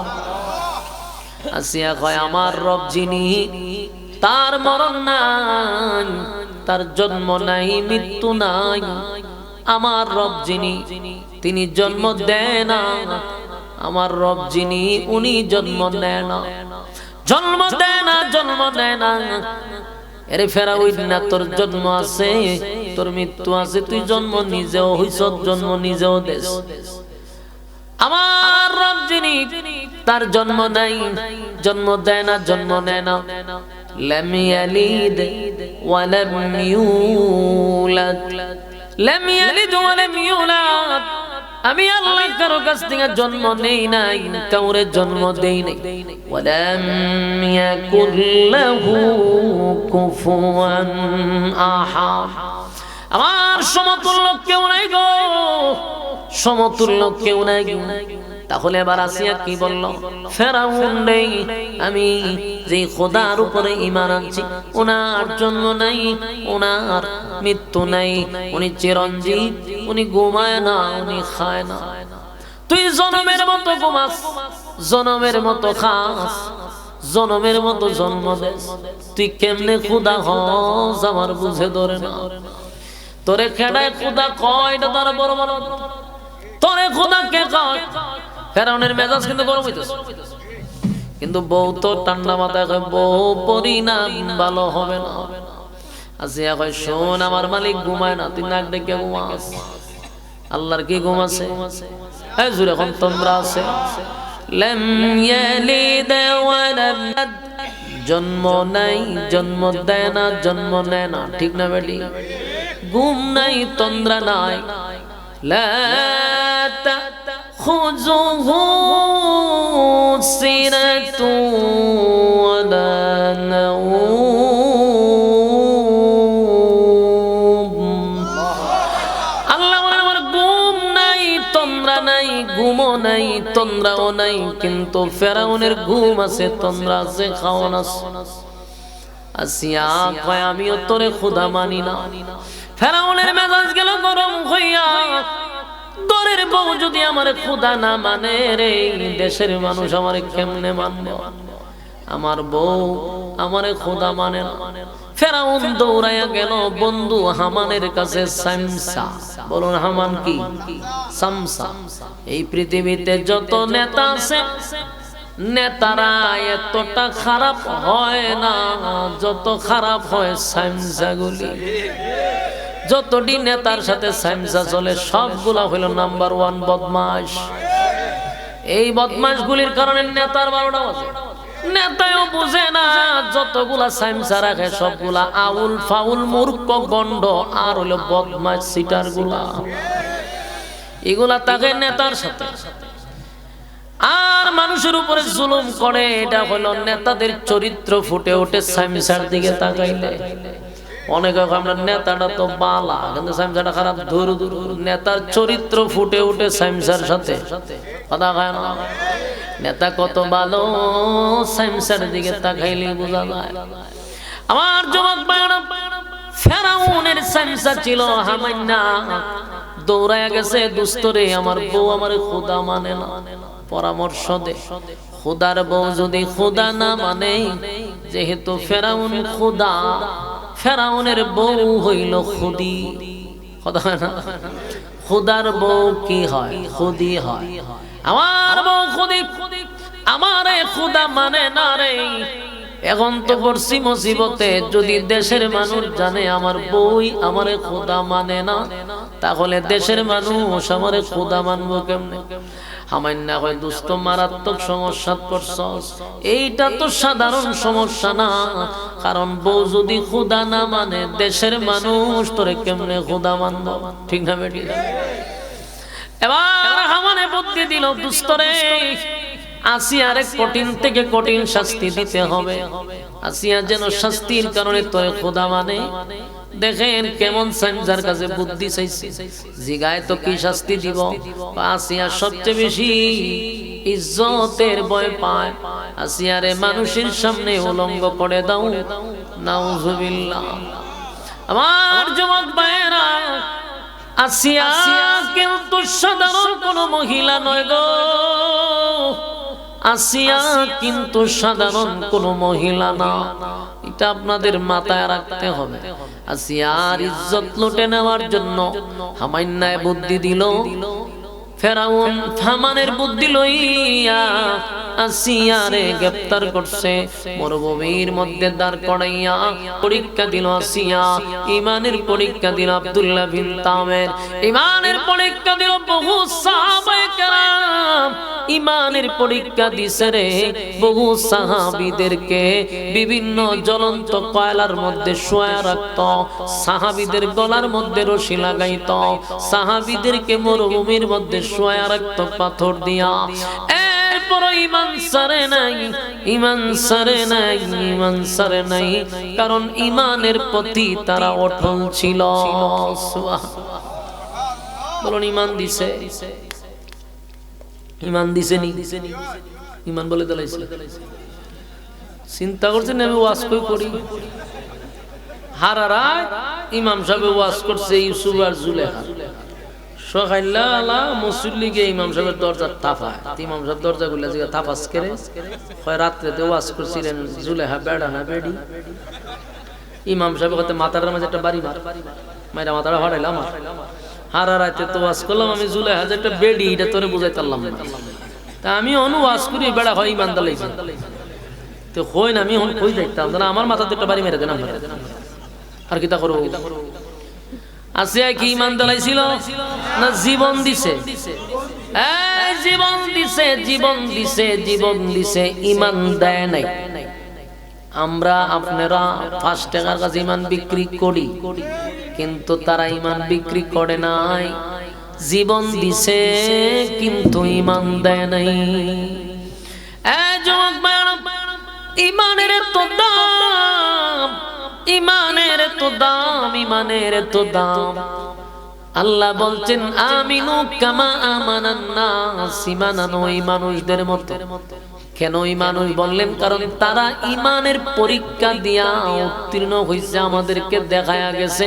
আসিয়া কয়, আমার রব যিনি, তার মরণ নাই, তার জন্ম নাই, মৃত্যু নাই। আমার রব যিনি, তিনি জন্ম দেয় না। আমার রব যিনি, উনি জন্ম নেয় না, জন্ম দেয় না, জন্ম দেয় না। এরে ফেরাউন না, তোর জন্ম আছে, তোর মৃত্যু আছে, তুই জন্ম নিজেও হইছ, জন্ম নিজেও দেশ। আমার রব যিনি, তার জন্ম নাই, জন্ম দেয় না, জন্ম নেয় না। লাম ইয়ালিদ ওয়া লাম ইউলাদ, লাম ইয়ালিদ ওয়া লাম ইউলাদ, আমি আল্লাহ কারো কাছ থেকে জন্ম নেই নাই, কাউরে জন্ম দেই নাই। ওয়ালাম ইয়াকুল্লাহু কুফুয়ান আহাদ, আমার সমতুল্য কেউ নাই গো, সমতুল্য কেউ নাই গো। তাহলে এবার আসিয়া কি বলল? ফেরাউন নেই, আমি যে খোদার উপরে ঈমান আনছি ওনার জন্ম নাই, ওনার মৃত্যু নাই, উনি চিরঞ্জীব, উনি ঘুমায় না, উনি খায় না। তুই জনমের মতো ঘুমাস, জনমের মতো খাস, জনমের মতো জন্ম দেস, তুই কেমনে খোদা হস আমার বুঝে ধরে না। তোরে খেড়ায় খোদা কয়, এটা তার বড় বড়, তোরে খোদা কে কয়? ফেরাউনের মেজাজ কিন্তু গরম হইতেছে, কিন্তু বউ তো ঠান্ডা মাথায় কয়, বউ পরিণাম ভালো হবে না। আসিয়া কয়, শোন আমার মালিক ঘুমায় না, তুই নাক ডেকে ঘুমাস। আল্লাহর কি ঘুম আছে? এই জুড়ে এখন তোমরা আছে। লাম ইয়ালিদ ওয়া লাম ইউলাদ, জন্ম নাই, জন্ম দেয় না, জন্ম নেয় না, ঠিক না বেটি? ঘুম নাই, তন্দ্রা নাই। লা তাখুযুহু সিনাতু ওয়ালা নাওম। আল্লাহ বলেন আমার ঘুম নাই, তন্দ্রা নাই, ঘুমও নাই, তন্দ্রাও নাই, কিন্তু ফেরাউনের ঘুম আছে, তন্দ্রা আছে, খাওয়ান আছে। আসিয়া কয়, আমিও তোরে খোদা মানি না। ফেরাউনের মেজাজ গেল গরম হইয়া, ঘরের বউ যদি আমার খোদা না মানে রে, দেশের মানুষ আমারে কেমনে মানবে? আমার বউ আমারে খোদা মানে না। ফেরাউন দৌড়াইয়া গেল বন্ধু হামানের কাছে। সামসা, বলুন হামান কি? সামসা। এই পৃথিবীতে যত নেতা আছে, নেতারা এতটা খারাপ হয় না যত খারাপ হয় সামসাগুলি। যতটি নেতার সাথে সামসা চলে সবগুলা হইল নাম্বার 1 বদমাশ। এই বদমাশগুলির কারণে নেতার 12টা বাজে। নেতাও বুঝে না যতগুলা সামসা রাখে সবগুলা আউল ফাউল মূর্খ গন্ড আর হইল বদমাশ সিটার গুলা, এগুলা তাকে নেতার সাথে। আর মানুষের উপরে জুলুম করে, এটা হলো নেতাদের চরিত্র ফুটে ওঠে সামসার দিকে তাকাইলে। অনেকে আমরা নেতাটা তো বালা, কিন্তু সামসাটা খারাপ। ধুর ধুর, নেতার চরিত্র ফুটে ওঠে সামসার সাথে, কথা হয় না। নেতা কত ভালো সামসার দিকে তাকাইলে বোঝা যায়। আমার যুবক ভাইরা, ফেরাউনের সামসা ছিল হামান্না, দৌড়ায় গেছে, দুস্তরে আমার বউ আমারে খোদা মানে না, পরামর্শ দে। খোদার বউ যদি খোদা না মানে, যেহেতু ফেরাউন খোদা, ফেরাউনের বউ হইল খুদি, কথা না? খোদার বউ কি হয়? খুদি হয়। আমার বউ খুদি, আমারে খোদা মানে না রে। এখন তো পড়ছি মুসিবতে, যদি দেশের মানুষ জানে আমার বউই আমারে খোদা মানে না, তাহলে দেশের মানুষ আমারে খোদা মানবো কেমনে? হামান্না হয় দুস্থ মারাত্মক সমস্যা পড়ছস। এইটা তো সাধারণ সমস্যা না, কারণ বউ যদি খোদা না মানে দেশের মানুষ তোরে কেমনে খোদা মানব, ঠিক না বেটি? এবার হামানে বুদ্ধি দিল, দুস্তরে আসিয়ারে কঠিন থেকে কঠিন শাস্তি দিতে হবে। আসিয়া যেন শাস্তির কারণে তোরে খোদা মানে। দেখেন কেমন সামসার কাছে বুদ্ধি চাইছে, জিগায় তো কি শাস্তি দিব। আসিয়া সবচেয়ে বেশি ইজ্জতের ভয় পায়। আসিয়ারে মানুষের সামনে উলঙ্গ করে দাও, নাউজুবিল্লাহ। আমার যুবক ভাইয়েরা, আসিয়া কিন্তু সাধারণ কোন মহিলা নয় গো। আসিয়া কিন্তু সাধারণ কোন মহিলা না, এটা আপনাদের মাথায় রাখতে হবে। আসিয়ার ইজ্জত লুটে নেওয়ার জন্য হামান্নায় বুদ্ধি দিল। ফেরাউন হামানের বুদ্ধি লইয়া আসিয়ারে গ্রেফতার করছে, মরুভূমির মধ্যে দাঁড় করাইয়া পরীক্ষা দিল আসিয়া। ঈমানের পরীক্ষা দিল আব্দুল্লাহ বিন তামের, ঈমানের পরীক্ষা দিল বহু সাহাবায়ে কেরাম, ঈমানের পরীক্ষা দিছে রে বহু সাহাবীদেরকে। বিভিন্ন জ্বলন্ত কয়লার মধ্যে শোয়া রাখত, সাহাবীদের গলার মধ্যে রশি লাগাইত, সাহাবীদেরকে মরুভূমির মধ্যে শোয়া রাখত পাথর দিয়া। এরপর ঈমান সারে নাই, ঈমান সারে নাই, ঈমান সারে নাই, কারণ ঈমানের প্রতি তারা অটল ছিল। বলুন ঈমান দিছে, ঈমান দিছে নি? ঈমান বলে দিলাইছে। চিন্তা করছেন আমি ওয়াজ করি হারারা ইমাম সাহেব ওয়াজ করছে ইউসুফ আর জুলেখা। সকাইলা আলা মুসল্লি গিয়ে ইমাম সাহেবের দরজা থাপায়, ইমাম সাহেব দরজা গুলা যে থাপাস করে হয়। রাত্রেতে ওয়াজ করছিলেন জুলেখা বেড়া না বেড়ি। ইমাম সাহেব হয়তো মাথার মাঝে একটা বাড়ি মাইরা মাথাটা হারাইলাম। হারা রাতে তো ওয়াজ করলাম আমি জুলেখা যে একটা বেড়ি, এটা তোরে বুঝাই পারলাম না। তা আমি অনু ওয়াজ করি বেড়া হয় ইমান দালাইছি তো হই না, আমি হই দেখতাম না আমার মাথাতে একটা বাড়ি মেরে দেন আর কি তা করবো। আসিয়া কি ঈমান দালাইছিল না জীবন দিছে? জীবন দিছে, জীবন দিছে, জীবন দিছে, ঈমান দেয় নাই। আমরা আপনারা 5 টাকার কাছে ঈমান বিক্রি করি, কিন্তু তারা ঈমান বিক্রি করে নাই। জীবন দিছে কিন্তু ঈমান দেয় নাই। যুবক ভাইরা, ঈমানের তো দাম, ঈমানের তো দাম, ঈমানের তো দাম। আল্লাহ বলছেন আমিনু কামা আমানান নাস, ঈমান আনো এই মানুষদের মতো। কেন এই মানুষ বললেন? কারণ তারা ঈমানের পরীক্ষা দিয়া উত্তীর্ণ হয়েছে, আমাদেরকে দেখায়া গেছে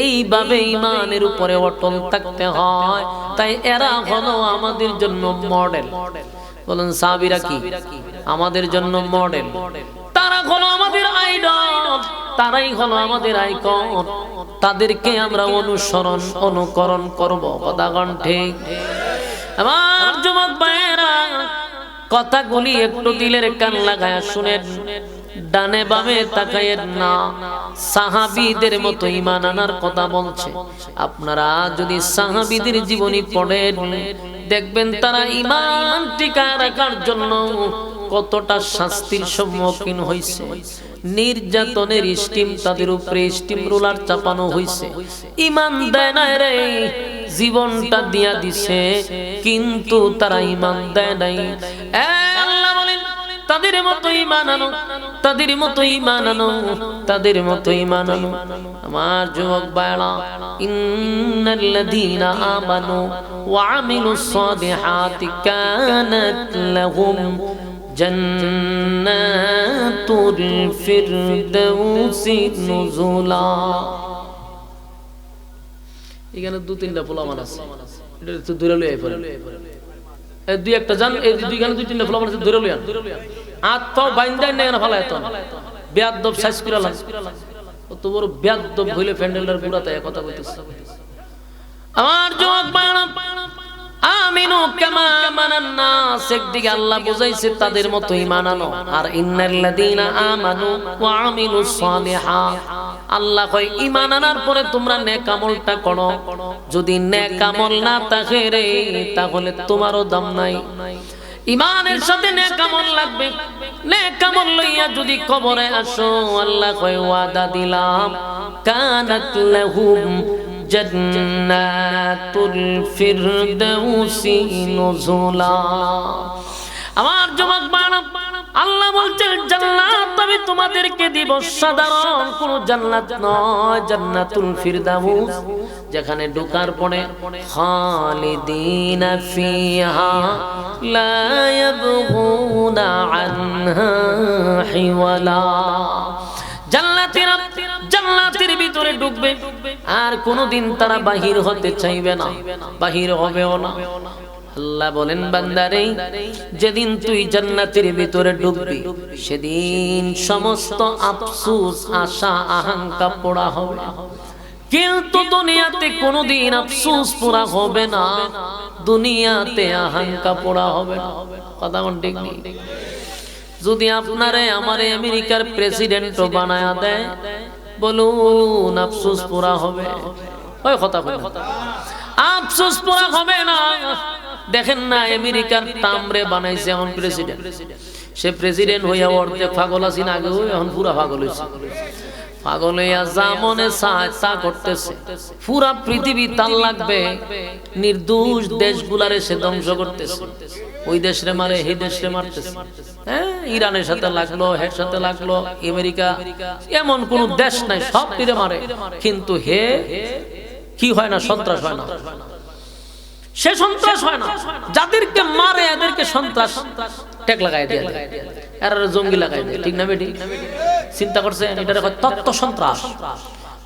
এইভাবে ঈমানের উপরে অটল থাকতে হয়। তাই এরা হলো আমাদের জন্য মডেল। বলেন সাহাবীরা কি আমাদের জন্য মডেল? তারা হলো আমাদের আইডল, তারাই হলো আমাদের আইকন। তাদেরকে আমরা অনুসরণ অনুকরণ করব। কথা কোন ঠিক? আমার যুবক ভাইয়েরা, কথাগুলি একটু দিলের কান লাগায়া শুনেন, ডানে বামে তাকায়েন না। সাহাবীদের মতো ঈমান আনার কথা বলছে। আপনারা যদি সাহাবীদের জীবনী পড়েন দেখবেন তারা ঈমান টিকায় রাখার জন্য কতটা শাস্তির সম্মুখীন হয়েছে। নির্যাতনের স্টিম তাদের উপরে স্টিম রোলার চাপানো হয়েছে। ঈমান দেয় না রে, জীবনটা দিয়া দিছে কিন্তু তারা ঈমান দেয় নাই। আল্লাহ বলেন তাদের মতো ঈমান আনো, তাদের মতো ঈমান আনো, তাদের মতো ঈমান আনো। আমার যুবক ভাইরা, ইন্নাল্লাযীনা আমানু ওয়া আমিলুস সালিহাতি কানাত লাহুম জান্নাতুল ফিরদাউসি নুজুলা। এখানে 2-3টা পোলামান আছে, এটা একটু দূরে লইয়া পড়ে। এই দুই একটা জান, এই দুইখানে 2-3টা পোলামান আছে, দূরে লইয়া হাত পা বাইন্দাই না ফালায় তো বেয়াদব সাইজ করালাম। কত বড় বেয়াদব হইলে প্যান্ডেলটার পুরাতে কথা কইতেছে। আমার যুবক ভাইরা, আমিনু কামা আমানান নাস, একদিকে আল্লাহ বুঝাইছে তাদের মতো ঈমান আনো। আর ইন্নাল্লাযীনা আমানু ওয়া আমিলুস সালিহাত, আল্লাহ কয় ঈমান আনার পরে তোমরা নেক আমলটা করো। যদি নেক আমল না থাকে রে, তাহলে তোমারও দাম নাই। ঈমানের সাথে নেক আমল লাগবে। নেক আমল লইয়া যদি কবরে আসো, আল্লাহ কয় ওয়াদা দিলাম কানাত লাহুম জান্নাতুল ফিরদাউসি নুজুলা। আমার যুবক ভাইরা, আল্লাহ বলছেন জান্নাত আমি তোমাদেরকে দিব, সাধারণ কোন জান্নাত নয়, জান্নাতুল ফিরদাউস, যেখানে ঢোকার পরে খালিদিনা ফিহা লা ইয়াবগুনা আনহা হিওয়ালা। জান্নাতীরা জান্নাতের ভিতরে ঢুকবে আর কোনদিন তারা বাহির হতে চাইবে না, বাহির হবেও না। আল্লাহ বলেন বান্দারে, যেদিন তুই জান্নাতের ভিতরে ঢুকবি সেদিন সমস্ত আফসোস আশা আকাঙ্ক্ষা পোড়া হবে। কিন্তু দুনিয়াতে কোনোদিন আফসোস পুরা হবে না, দুনিয়াতে আহাঙ্কা পোড়া হবে না। কথা কোন ঠিক নেই? যদি আপনারে আমারে আমেরিকার প্রেসিডেন্টও বানায়া দেয়, বলুন আফসোস পুরা হবে? ওই কথা বলে আফসোস পুরা হবে না। দেখেন না আমেরিকার টামরে বানাইছে এখন প্রেসিডেন্ট, সে প্রেসিডেন্ট হইয়া অর্ধেক পাগল আছেন, আগে এখন পুরা পাগল হয়েছে। পাগল হইয়া যা মনে চায় তা করতেছে। পুরা পৃথিবী তার লাগবে, নির্দোষ দেশগুলারে সে ধ্বংস করতেছে। ওই দেশরে মারে, এই দেশরে মারতেছে। হ্যাঁ, ইরানের সাথে লাগলো, হের সাথে লাগলো, আমেরিকা, এমন কোন দেশ নাই, সব তীরে মারে। কিন্তু হে কি হয় না? সন্ত্রাস হয় না। সে সন্ত্রাস হয় না, যাদেরকে মারে এদেরকে সন্ত্রাস ট্যাগ লাগাই দেয়, এরা জঙ্গি লাগাই দেয়। ঠিক না বেটি? চিন্তা করছে এটা তত্ত্ব সন্ত্রাস।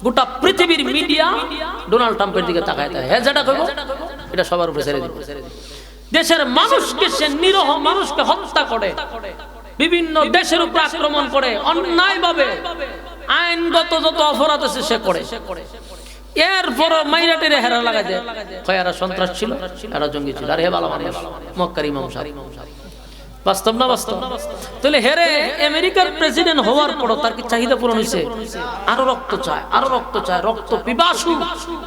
গোটা পৃথিবীর মিডিয়া ডোনাল্ড ট্রাম্পের দিকে তাকায় থাকে, হ্যাঁ যেটা কইব এটা সবার উপরে ছেড়ে দিবে। দেশের মানুষকে সে নিরহ মানুষকে হত্যা করে, বিভিন্ন দেশের উপর আক্রমণ করে, অন্যায়ভাবে আইনগত যত অপরাধ আছে সে করে। এরপর মাইরাটের হেরা লাগাই দেয়, এরা সন্ত্রাস ছিল, এরা জঙ্গি ছিল, আর হে ভালো মানুষ মক্কার ইমাম সাহেব। বাস্তব না বাস্তব? তাহলে হেরে আমেরিকার প্রেসিডেন্ট হওয়ার পর তার কি চাহিদা পূরণ হয়েছে? আরো রক্ত চায়, আরো রক্ত চায়, রক্ত পিপাসু,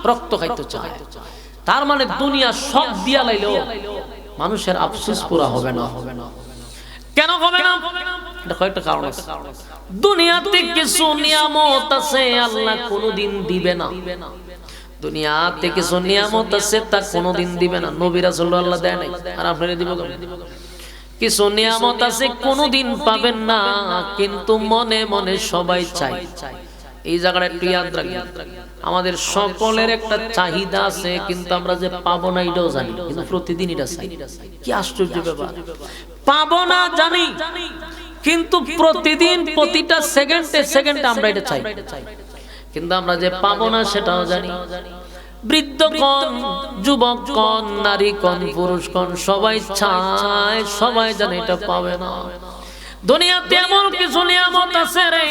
রক্ত খাইতে চায়। তার মানে দুনিয়া সব দিয়া লাইলেও মানুষের আফসোস পুরা হবে না। কেন হবে না? এটা কয়েকটা কারণ আছে। দুনিয়াতে কিছু নিয়ামত আছে আল্লাহ কোনোদিন দিবে না। দুনিয়াতে কিছু নিয়ামত আছে তা কোনোদিন দিবে না। নবী রাসূলুল্লাহ আল্লাহ দেয় নাই, আর আপনারা দিব কেন? কিছু নিয়ামত আছে কোনোদিন পাবেন না, কিন্তু মনে মনে সবাই চাই। এই জায়গাটা একটু ইয়াদ রাখবেন। আমাদের সকলের একটা চাহিদা আছে, কিন্তু আমরা যে পাবো না এটাও জানি, কিন্তু প্রতিদিন এটা চাই। কি আশ্চর্য ব্যাপার! পাবো না জানি, কিন্তু প্রতিদিন প্রতিটা সেকেন্ডে সেকেন্ডে আমরা এটা চাই। কিন্তু আমরা যে পাবো না সেটাও জানি। বৃদ্ধ কোন, যুবক কোন, নারী কোন, পুরুষ কোন, সবাই চায়, সবাই জানে এটা পাবে না। দুনিয়াতে এমন কিছু নিয়ামত আছে রে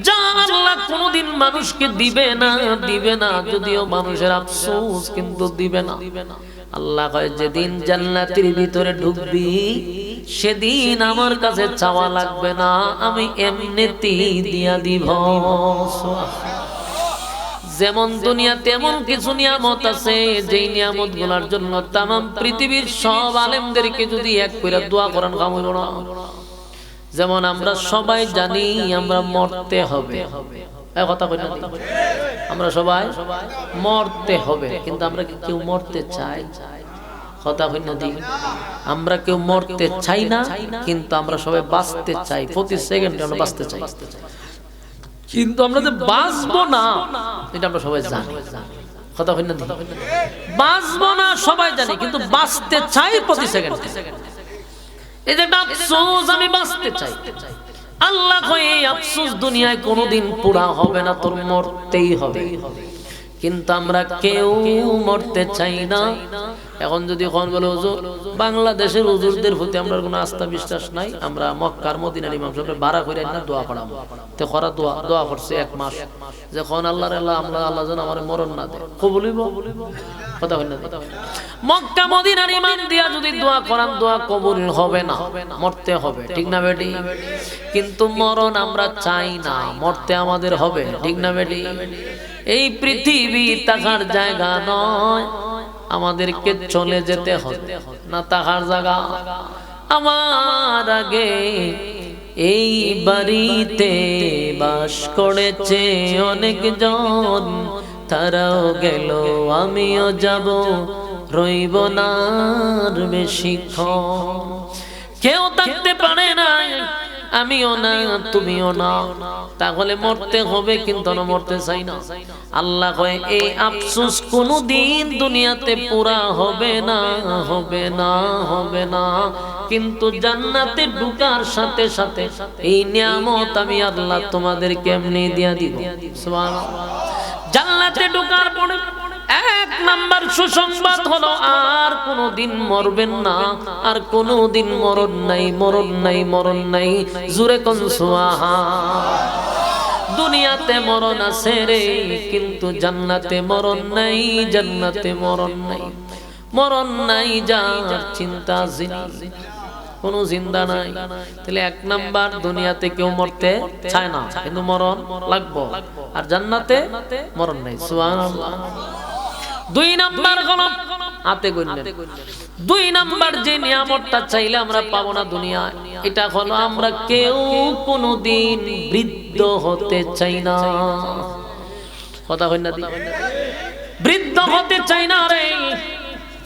যা আল্লাহ কোনোদিন মানুষকে দিবে না, দিবে না। যদিও মানুষের আফসোস, কিন্তু দিবে না। আল্লাহ কয় যেদিন জান্নাতের ভিতরে ঢুকবি সেদিন আমার কাছে চাওয়া লাগবে না, আমি এমনিতেই দিয়া দিব। যেমন দুনিয়াতে এমন কিছু নিয়ামত আছে যেই নিয়ামত গুলার জন্য তামাম পৃথিবীর সব আলেমদেরকে যদি এক করে দোয়া করান কাম হইল না। যেমন আমরা সবাই জানি আমরা মরতে হবে, কথা কই না? আমরা সবাই মরতে হবে, কিন্তু আমরা কি কেউ মরতে চাই? কথা কই না? আমরা কেউ মরতে চাই না, কিন্তু আমরা সবাই বাঁচতে চাই। প্রতি সেকেন্ডে আমরা বাঁচতে চাই, কিন্তু আমরা যে বাঁচবো না এটা আমরা সবাই জানি। কথা কই না? বাঁচবো না সবাই জানি, কিন্তু বাঁচতে চাই প্রতি সেকেন্ডে। এই যে আফসোস, আমি বাঁচতে চাই। আল্লাহ কয় এই আফসোস দুনিয়ায় কোনোদিন পুরা হবে না, তোর মরতেই হবে। কিন্তু আমরা কেউ মরতে চাই না। এখন যদি কোন বলে হুজুর বাংলাদেশের হুজুরদের প্রতি আমরা কোনো আস্থা বিশ্বাস নাই, আমরা মক্কার মদিনার ইমাম সাহেবের ভাড়া করে না দোয়া পড়াবো, তে করা দোয়া করছে 1 মাস, যখন আল্লাহর আল্লাহ যেন আমার মরণ না দেয়, কবুলিব। কথা হয় না? মক্কা মদিনার ইমাম দিয়া যদি দোয়া করান, দোয়া কবুল হবে না, মরতে হবে। ঠিক না বেটি? কিন্তু মরণ আমরা চাই না, মরতে আমাদের হবে। ঠিক না বেটি? এই পৃথিবী থাকার জায়গা নয়, আমাদেরকে চলে যেতে হবে, না থাকার জায়গা। আমার আগে এই বাড়িতে বাস করেছে অনেকজন, তারাও গেল আমিও যাব, রইব না আর বেশিক্ষণ। কেউ থাকতে পারে না, আমিও না, তুমিও না, তাহলে মরতে হবে, কিন্তু মরতে চাই না। আল্লাহ কয় এই আফসোস কোনদিন দুনিয়াতে পুরা হবে না, হবে না, হবে না। কিন্তু জান্নাতে ঢোকার সাথে সাথে এই নিয়ামত আমি আল্লাহ তোমাদেরকে এমনি দিয়া দিব। সুবহানাল্লাহ। জান্নাতে ঢোকার পরে 1 নাম্বার সুসংবাদ হলো আর কোনদিন মরবেন না, আর কোনদিন মরণ নাই, মরণ নাই, মরণ নাই। জোরে কোন সুবহান। দুনিয়াতে মরণ আছে রে, কিন্তু জান্নাতে মরণ নাই, জান্নাতে মরণ নাই। মরণ নাই যার চিন্তা কোনো জিন্দা নাই। তাহলে এক নাম্বার, দুনিয়াতে কেউ মরতে চায় না, কিন্তু মরণ লাগবো। আর জান্নাতে মরণ নাই। সুবহানাল্লাহ। দুই নাম্বার হলো হাতে গুনলেন, দুই নাম্বার যে নিয়ামতটা চাইলে আমরা পাবো না দুনিয়ায়, এটা হলো আমরা কেউ কোনোদিন বৃদ্ধ হতে চাই না। কথা হয় না? বৃদ্ধ হতে চাই না রে,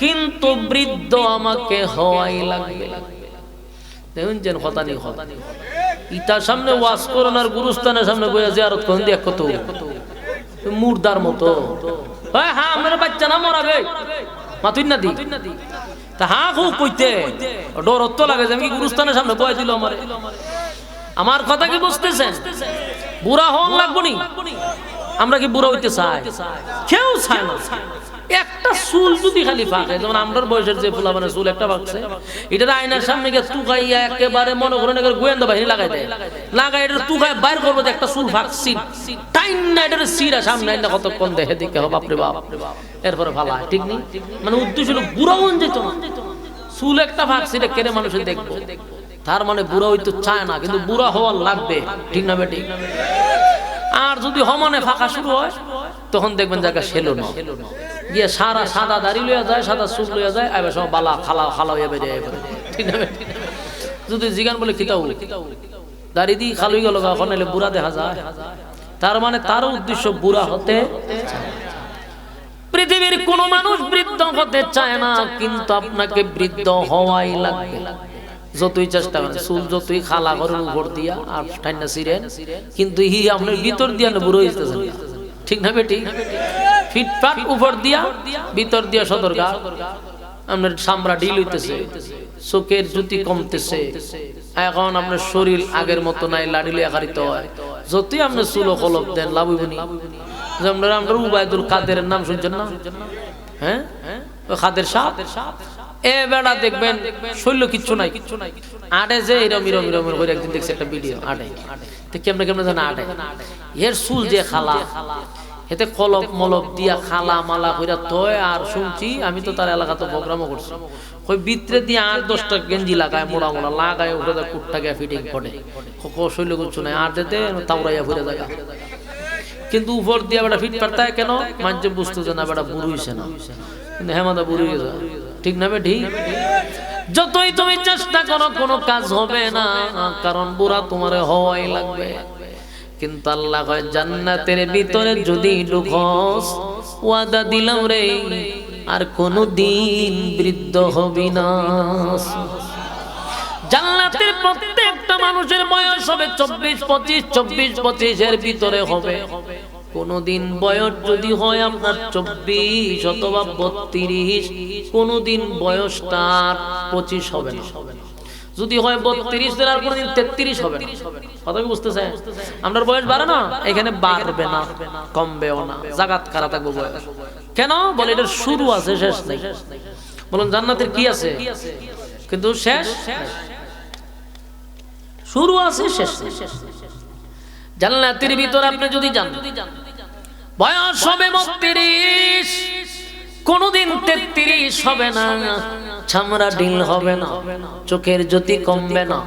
কিন্তু বৃদ্ধ আমাকে হওয়াই লাগবে। দেখুন যেন কথা নেই, ইটার সামনে ওয়াজ করুন আর গুরুস্থানের সামনে বইয়া জিয়ারত করুন, দেখ কত মুর্দার মতো। হ্যাঁ আমার বাচ্চা না মরাবে মাতুই না দি তা হা খুব কইতে ডর তো লাগে যে আমি গুরুস্থানের সামনে বয়ে দিল আমারে। আমার কথা কি বুঝতেছেন? বুড়া হন লাগবো নি? আমরা কি বুড়া হইতে চাই? কেউ চায় না। একটা চুল যদি খালি ফাঁকে, যেমন আমরার বয়সের যে ফুলা মানে চুল একটা ফাঁকছে, এটা আয়নার সামনে গিয়ে তুকাইয়া একেবারে মনে করেন গোয়েন্দা বাহিনী লাগাই দেয়, লাগাই এটা তুকাই বাইর করবো যে একটা চুল ফাঁকছি, টাইম না এটা সিরা সামনে না কতক্ষণ দেখে দিকে হবে বাপরে বাপ, এরপরে ভালা ঠিক নেই। মানে উদ্দেশ্য হলো বুড়া হন যেত না, চুল একটা ফাঁকছি এটা কেড়ে মানুষের দেখবো, তার মানে বুড়া হইতে চায় না, কিন্তু বুড়া হওয়ার লাগবে। ঠিক না বেটি? আর যদি হমনে ফাঁকা শুরু হয় তখন দেখবেন জায়গা সেলো না গিয়ে সারা সাদা দাড়ি লইয়া যায়, সাদা চুল লইয়া যায়, এবার সব বালা খালা খালা হইয়া বেরিয়ে। ঠিক না? যদি জিগান বলে খিতাও দাড়ি দিয়ে খালুই গেল এখন এলে বুড়া দেখা যায়, তার মানে তার উদ্দেশ্য বুড়া হতে। পৃথিবীর কোন মানুষ বৃদ্ধ হতে চায় না, কিন্তু আপনাকে বৃদ্ধ হওয়াই লাগবে। যতই চেষ্টা করেন, চুল যতই খালা করেন উপর দিয়া আর ঠান্ডা ছিঁড়েন, কিন্তু হি আপনার ভিতর দিয়া বুড়ো হইতেছেন। ঠিক না বেটি? ফিটফাট উপর দিয়া ভিতর দিয়া সতর্কা, আপনার চামড়া ঢিল হইতেছে, চোখের জ্যোতি কমতেছে, এখন আপনার শরীর আগের মতো নাই, লাড়িলে আকারিত হয়। যতই আপনার চুলো কলপ দেন লাভ হইব নি? আমরা উবায়দুল কাদের নাম শুনছেন না? হ্যাঁ, কাদের সাহেব এ বেড়া দেখবেন শৈল কিচ্ছু নাই, আটে যে এরম এরম এরম করে একদিন দেখছি একটা ভিডিও, আটে কেমনে কেমনে জানা আটে, এর চুল যে খালা, এতে কলপ মলপ দিয়া খালা মালা কইরা তয়। আর শুনছি আমি তো তার এলাকাতে প্রোগ্রামও করছি, ওই ভিতরে দিয়ে 8-10টা গেঞ্জি লাগায়, মোড়া মোড়া লাগায়, উঠে যায় কুটটা গিয়ে ফিটিং পড়ে, শৈল কিচ্ছু নাই, আর যেতে তাওরাইয়া ফিরে জায়গা, কিন্তু উপর দিয়ে বেটা ফিট পারতায় কেন মাঝে বুঝতেছে না, বেটা বুড়ো হইছে না, কিন্তু হেমাদা বুড়ো হয়ে যায়। ঠিক না বেটি? যতই তুমি চেষ্টা করো কোনো কাজ হবে না, কারণ বুড়া তোমার হওয়াই লাগবে। কিন্তু আল্লাহ কয় জান্নাতের ভিতরে যদি ঢুকস, ওয়াদা দিলাম রে আর কোনদিন বৃদ্ধ হবি না। জান্নাতের প্রত্যেকটা মানুষের বয়স হবে 24-25, 24-25 এর ভিতরে হবে। কোনদিন বয়স যদি হয় আপনার 24 অথবা 32, কোনদিন বয়সটা 25 হবে না। যদি হয় 32 আর কোনদিন 33 হবে না। কথা কি বুঝতেছেন? আপনার বয়স বাড়ে না, এখানে বাড়বে না, কমবেও না, জাগাত কারা থাকবে বয়স। কেন বলে? এটার শুরু আছে, শেষ নেই। বলুন জান্নাতের কি আছে? কিন্তু শেষ, শুরু আছে, শেষ নেই। জান্নাতের ভিতর আপনি যদি যান, বয়স হবে 32, কোনদিন 33 হবে না, চামড়া ঢিল হবে না, চোখের জ্যোতি কমবে না।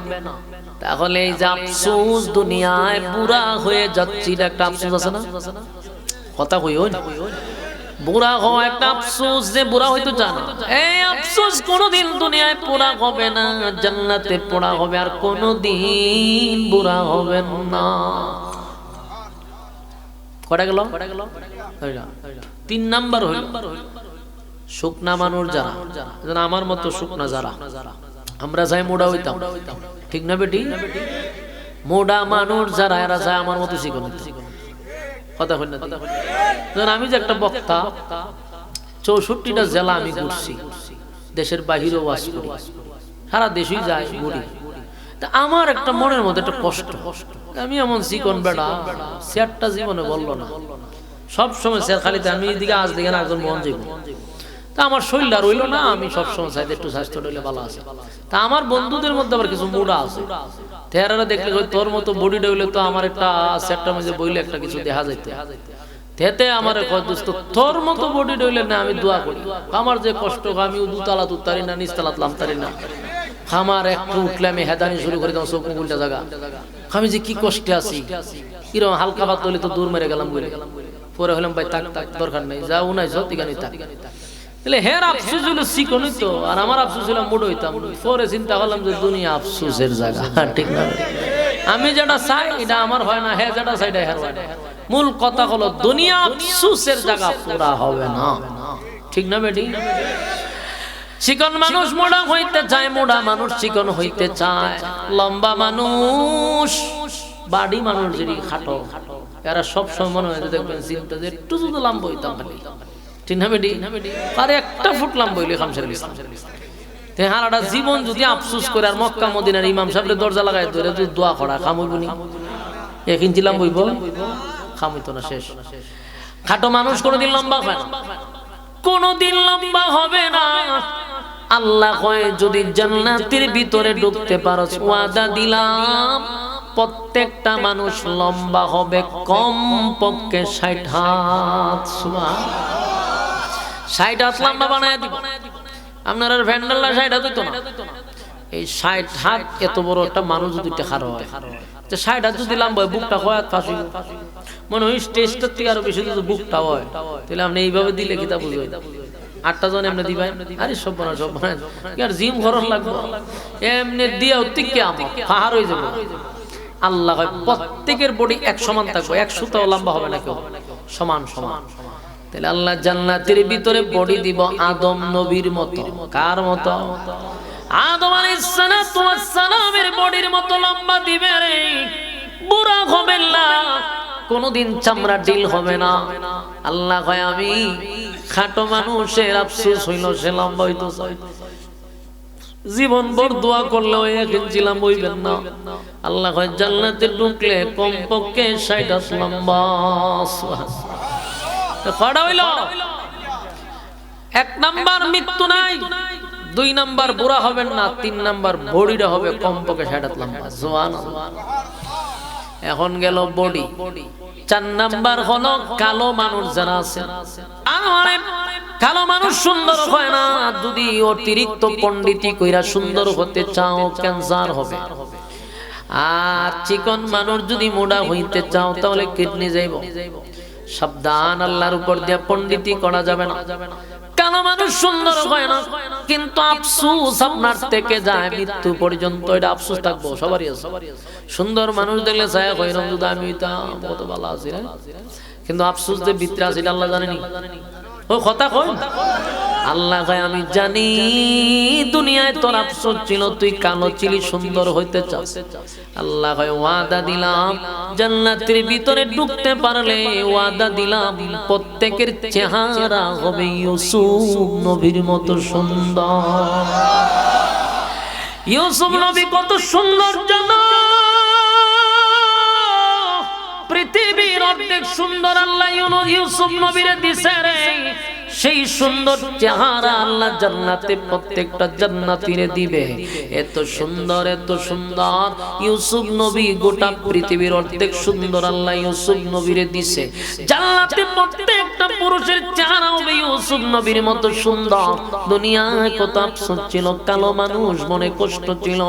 তাহলে এই যে আফসোস, দুনিয়ায় বুড়া হয়ে যাচ্ছি, একটা আফসোস আছে না? কথা কইও না, বুড়া হওয়া একটা আফসোস, যে বুড়া হইতো জানা। এই আফসোস কোনদিন দুনিয়ায় পুরা হবে না, জান্নাতে পুরা হবে, আর কোনদিন বুড়া হবে না। কটা গেল? 3 নাম্বার হইল শুকনা মানুষ যারা, আমার মতো শুকনা যারা, আমরা যাই মোড়া হইতাম। ঠিক না বেটি? মোড়া মানুষ যারা, এরা যায় আমার মতো চিকন। কথা হয় না? আমি যে একটা বক্তা, 64টা জেলা আমি ঘুরছি, দেশের বাহিরেও ওয়াজ করি, সারা দেশেই যায় ঘুরি। তা আমার একটা মনের মধ্যে একটা কষ্ট, আমি এমন চিকন বেড়া, চেয়ারটা জীবনে বললো না, সবসময় চেয়ার খালিতে আমি এদিকে আজ দিকে না একজন মন যাইব। তা আমার শরীরটা রইল না, আমি সবসময় চাইতে একটু স্বাস্থ্য রইলে ভালো আছে। তা আমার বন্ধুদের মধ্যে আবার কিছু মোড়া আছে, তেরারা দেখলে কই তোর মতো বডি ডইলে তো আমার একটা সেটটা মধ্যে বইলে একটা কিছু দেখা যাইতে তেতে আমারে কয় দোস্ত তোর মতো বডি ডইলে না আমি দোয়া করি আমার যে কষ্ট আমি দুতলা তুতারি না নিচতলা লামতারি না আমার একটু উঠলে আমি হেদানি শুরু করে দাও চোখ উল্টা জায়গা আমি যে কি কষ্টে আছি কিরকম হালকা ভাত হলে তো দূর মেরে গেলাম বলে পরে হলাম ভাই তাক তাক দরকার নেই যা উনাই যত গানি তাক তাহলে হের আফসোস হলো শিখনই তো আর আমার আফসোস হলাম মুড হইতাম পরে চিন্তা করলাম যে দুনিয়া আফসোসের জায়গা ঠিক না আমি যেটা চাই এটা আমার হয় না হ্যাঁ যেটা চাই এটা হের হয় না মূল কথা হলো দুনিয়া আফসোসের জায়গা পুরা হবে না ঠিক না বেটি চিকন মানুষ মোড়া হইতে চায় মোড়া মানুষ চিকন হইতে চায় লম্বা মানুষ বাড়ি মানুষ যদি খাটো এরা সব সময় মনে হয় দেখবেন চিন্তা যে একটু যদি লম্বা হইতাম ঠিক না বেটি আর একটা ফুট লম্বা হইলে খামসার হারাটা জীবন যদি আফসোস করে আর মক্কা মদিনার ইমাম সাহেবের দরজা লাগাই ধরে যদি দোয়া করা খামইব নি এক ইঞ্চি লম্বা হইব খামইতো না শেষ খাটো মানুষ কোনোদিন লম্বা হয় না কোনোদিন লম্বা হবে না আল্লাহ কয় যদি জান্নাতের ভিতরে ঢুকতে পারো ওয়াদা দিলাম প্রত্যেকটা মানুষ লম্বা হবে কম পক্ষে 60 হাত সুবহানাল্লাহ 60 হাত লম্বা বানায় দিব আপনার আর ভ্যান্ডাল্লা 60 হাত হইতো না এই 60 হাত এত বড় একটা মানুষ যদি খাড়া হয় যে 60 হাত যদি লম্বা হয় বুকটা হয় ফাঁসি মনে হয় স্টেজটার থেকে আরো বেশি যদি বুকটা হয় তাহলে আপনি এইভাবে দিলে কি তা বুঝবেন 8টা জন এমনি দিবেন আরে সব বানা আর জিম খরচ লাগবে এমনি দিয়া উত্তিকে আমার পাহাড় হয়ে যাবে আল্লাহ কয় প্রত্যেকের বডি এক সমান থাকবে 100 টাও লম্বা হবে না কেউ সমান সমান তাহলে আল্লাহ জান্নাতের ভিতরে বডি দিব আদম নবীর মতো কার মতো আদম আলাইহিস সালাতু ওয়াস সালামের বডির মতো লম্বা দিবে রে বুড়া হবে না কোনদিন চামড়া ডিল হবে না আল্লাহ কয় আমি খাটো মানুষের আফসোস হইল সে লম্বা হইতো জীবন ভর দোয়া করলেও এক ইঞ্চি লম্বা হইবেন না আল্লাহ কয় জান্নাতে ঢুকলে কমপক্ষে 60 হাত লম্বা কয়টা হইল 1 নাম্বার মৃত্যু নাই 2 নাম্বার বুড়া হবেন না 3 নাম্বার বডিটা হবে কমপক্ষে 60 হাত লম্বা সুবহানাল্লাহ এখন গেল বডি 4 নাম্বার হলো কালো মানুষ যারা আছে আরে কালো মানুষ সুন্দর হয় না যদি অতিরিক্ত পণ্ডিতি কইরা সুন্দর হতে চাও ক্যান্সার হবে আর চিকন মানুষ যদি মোটা হইতে চাও তাহলে কিডনি যাইব সাবধান আল্লাহর উপর দিয়া পণ্ডিতি করা যাবে না কালো মানুষ সুন্দর হয় না কিন্তু আফসোস আপনার থেকে যায় মৃত্যু পর্যন্ত এটা আফসোস থাকবো সবারই আছে সুন্দর মানুষ দেখলে চায় কইরম যদি আমি তা কত ভালো আছি রে কিন্তু আফসোস যে ভিতরে আছে এটা আল্লাহ জানেনি ও কথা কই আল্লাহ কয় আমি জানি দুনিয়ায় তোর আফসোস ছিল তুই কালো ছিলি সুন্দর হইতে চাস আল্লাহ কয় ওয়াদা দিলাম জান্নাতের ভিতরে ঢুকতে পারলে ওয়াদা দিলাম প্রত্যেকের চেহারা হবে ইউসুফ নবীর মতো সুন্দর ইউসুফ নবী কত সুন্দর জানো পৃথিবীর অর্ধেক সুন্দর আল্লাহ ইউসুফ নবীরে দিছে রে সেই সুন্দর চেহারা আল্লাহ জান্নাতে প্রত্যেকটা জান্নাতীরে দিবে এত সুন্দর ইউসুফ নবী গোটা পৃথিবীর অর্ধেক সুন্দর আল্লাহ ইউসুফ নবীরে দিছে জান্নাতে প্রত্যেকটা পুরুষের চেহারা হবে ইউসুফ নবীর মতো সুন্দর দুনিয়ায় কত আফসোস ছিল কালো মানুষ মনে কষ্ট ছিল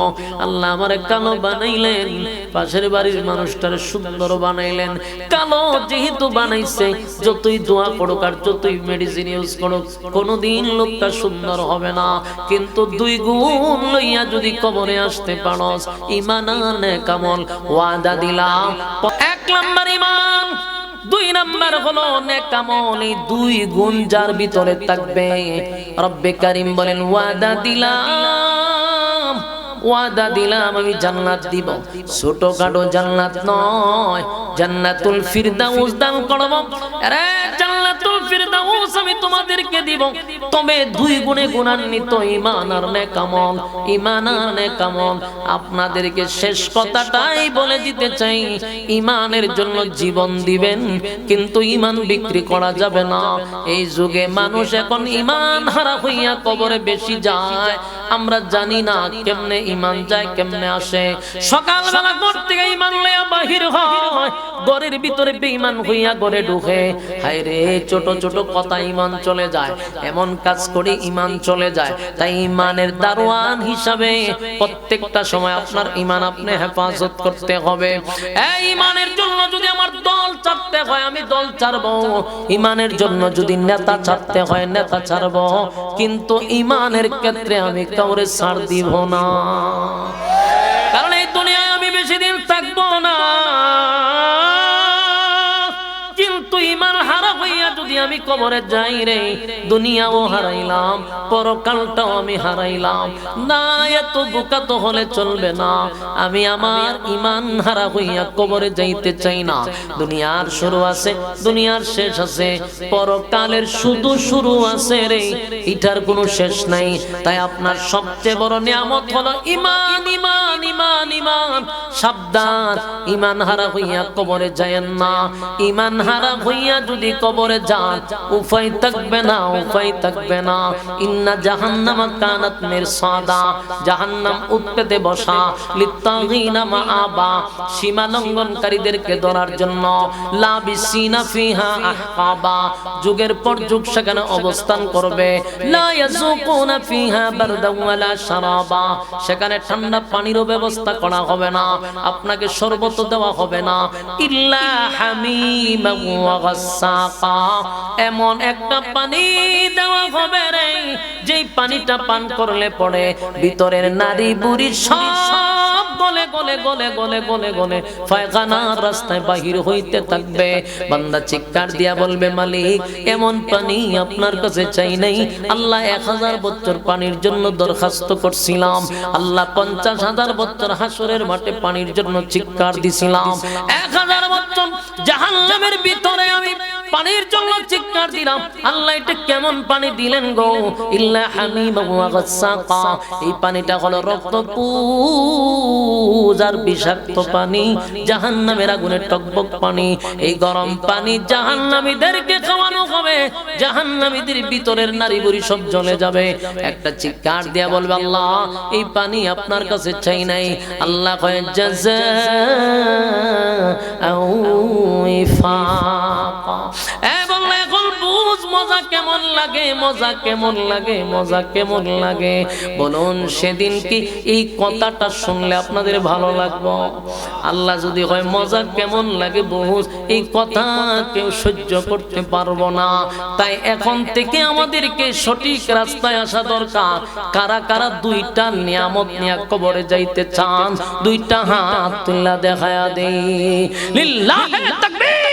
আল্লাহ আমারে কালো বানাইলেন পাশের বাড়ির মানুষটারে সুন্দর বানাইলেন কালো যেহেতু বানাইছে যতই দোয়া করুক আর যতই মেডিসিন ইউজ করুক কোনদিন লোকটা সুন্দর হবে না কিন্তু 2 গুণ লইয়া যদি কবরে আসতে পারস ঈমান আনে কামল ওয়াদা দিলাম 1 নাম্বার ঈমান 2 নাম্বার হলো নেক আমল এই 2 গুণ যার ভিতরে থাকবে রব্বে কারীম বলেন ওয়াদা দিলাম আমি জান্নাত দিব ছোটখাটো জান্নাত নয় জান্নাতুল ফিরদাউস দান করব আরে জান্নাতুল ফিরদাউস আমি তোমাদেরকে দিব, তবে 2 গুণে গুণান্বিত ঈমান আর নেক আমল, ঈমান আর নেক আমল। আপনাদেরকে শেষ কথাটাই বলে দিতে চাই, ঈমানের জন্য জীবন দিবেন, কিন্তু ঈমান বিক্রি করা যাবে না। এই যুগে মানুষ এখন ঈমান হারা হইয়া কবরে বেশি যায়। আমরা জানি না কেমনে ঈমান যায়, কেমনে আসে। সকালবেলা ঘর থেকে ঈমান লইয়া বাহির হয়, ঘরের ভিতরে বেঈমান হইয়া ঘরে ঢুকে। হায় রে, ছোট ছোট কথা ঈমান চলে যায়, এমন কাজ করে ঈমান চলে যায়। তাই ঈমানের দারোয়ান হিসাবে প্রত্যেকটা সময় আপনার ঈমান আপনি হেফাজত করতে হবে। এই ঈমানের জন্য যদি আমার দল ছাড়তে হয় আমি দল ছাড়বো, ঈমানের জন্য যদি নেতা ছাড়তে হয় নেতা ছাড়বো, কিন্তু ঈমানের ক্ষেত্রে আমি কাউরে ছাড় দিব না। কারণ এই দুনিয়ায় আমি বেশি দিন থাকবো না, কিন্তু ঈমান হারা হইয়া যদি আমি কবরে যাই রে, দুনিয়াও হারাইলাম, পরকালটাও আমি হারাইলাম। না, এত বোকা তো হলে চলবে না। আমি আমার ঈমান হারা হইয়া কবরে যাইতে চাই না। দুনিয়ার শুরু আছে, দুনিয়ার শেষ আছে, পরকালের শুধু শুরু আছে রে, এটার কোনো শেষ নাই। তাই আপনার সবচেয়ে বড় নিয়ামত হলো ঈমান, ঈমান, ঈমান, ঈমান। সাবধান, ঈমান হারা হইয়া কবরে যায়েন না। ঈমান হারা হইয়া যদি কবরে যান, উপায় থাকবে না, উপায় থাকবে না। ইন্না জাহান্নামা কানাত মিরসাদা, জাহান্নাম উৎপেতে বসা, লিত্তাগিনা মাআবা, সীমা লঙ্ঘনকারীদেরকে ধরার জন্য, লাবিসিনা ফিহা আহকাবা, যুগের পর যুগ সেখানে অবস্থান করবে। লা ইয়াযুকুনা ফিহা বারদা ওয়ালা শারাবা, সেখানে ঠান্ডা পানিরও ব্যবস্থা করা হবে না, আপনাকে শরবত দেওয়া হবে না। ইল্লা হামিমা ওয়া গাসসাকা, এমন একটা পানি দেওয়া হবে রে, যেই পানিটা পান করলে পড়ে ভিতরের নারী বুড়ি সব গলে গলে গলে গলে গলে গলে পায়খানার রাস্তায় বাহির হইতে থাকবে। বান্দা চিৎকার দিয়া বলবে, মালিক এমন পানি আপনার কাছে চাই নাই। আল্লাহ 1000 বছর পানির জন্য দরখাস্ত করছিলাম, আল্লাহ 50,000 বছর হাসরের মাঠে পানির জন্য চিৎকার দিছিলাম, 1000 বছর জাহান্নামের ভিতরে আমি পানির জন্য চিৎকার দিলাম। আল্লাহ এটা কেমন পানি দিলেন গো? ইল্লা হামিমা ওয়া গাসসাকা, এই পানিটা হলো রক্তপুঞ্জ আর বিষাক্ত পানি, জাহান্নামের আগুনের টকবক পানি। এই গরম পানি জাহান্নামীদেরকে খাওয়ানো হবে, জাহান্নামীদের ভিতরের নারী বুড়ি সব জ্বলে যাবে। একটা চিৎকার দিয়া বলবে, আল্লাহ এই পানি আপনার কাছে চাই নাই। আল্লাহ কয়, জাযাআউ ইফাকা। বললে এখন বুঝ মজা কেমন লাগে, মজা কেমন লাগে, মজা কেমন লাগে। বলুন সেদিন কি এই কথাটা শুনলে আপনাদের ভালো লাগবে? আল্লাহ যদি হয় মজা কেমন লাগে বুঝ, এই কথা কেউ সহ্য করতে পারবো না। তাই এখন থেকে আমাদেরকে সঠিক রাস্তায় আসা দরকার। কারা কারা 2টা নিয়ামত নিয়ে কবরে যাইতে চান, 2টা হাত তুল্লা দেখায়া দেই। লিল্লাহি তাকবীর।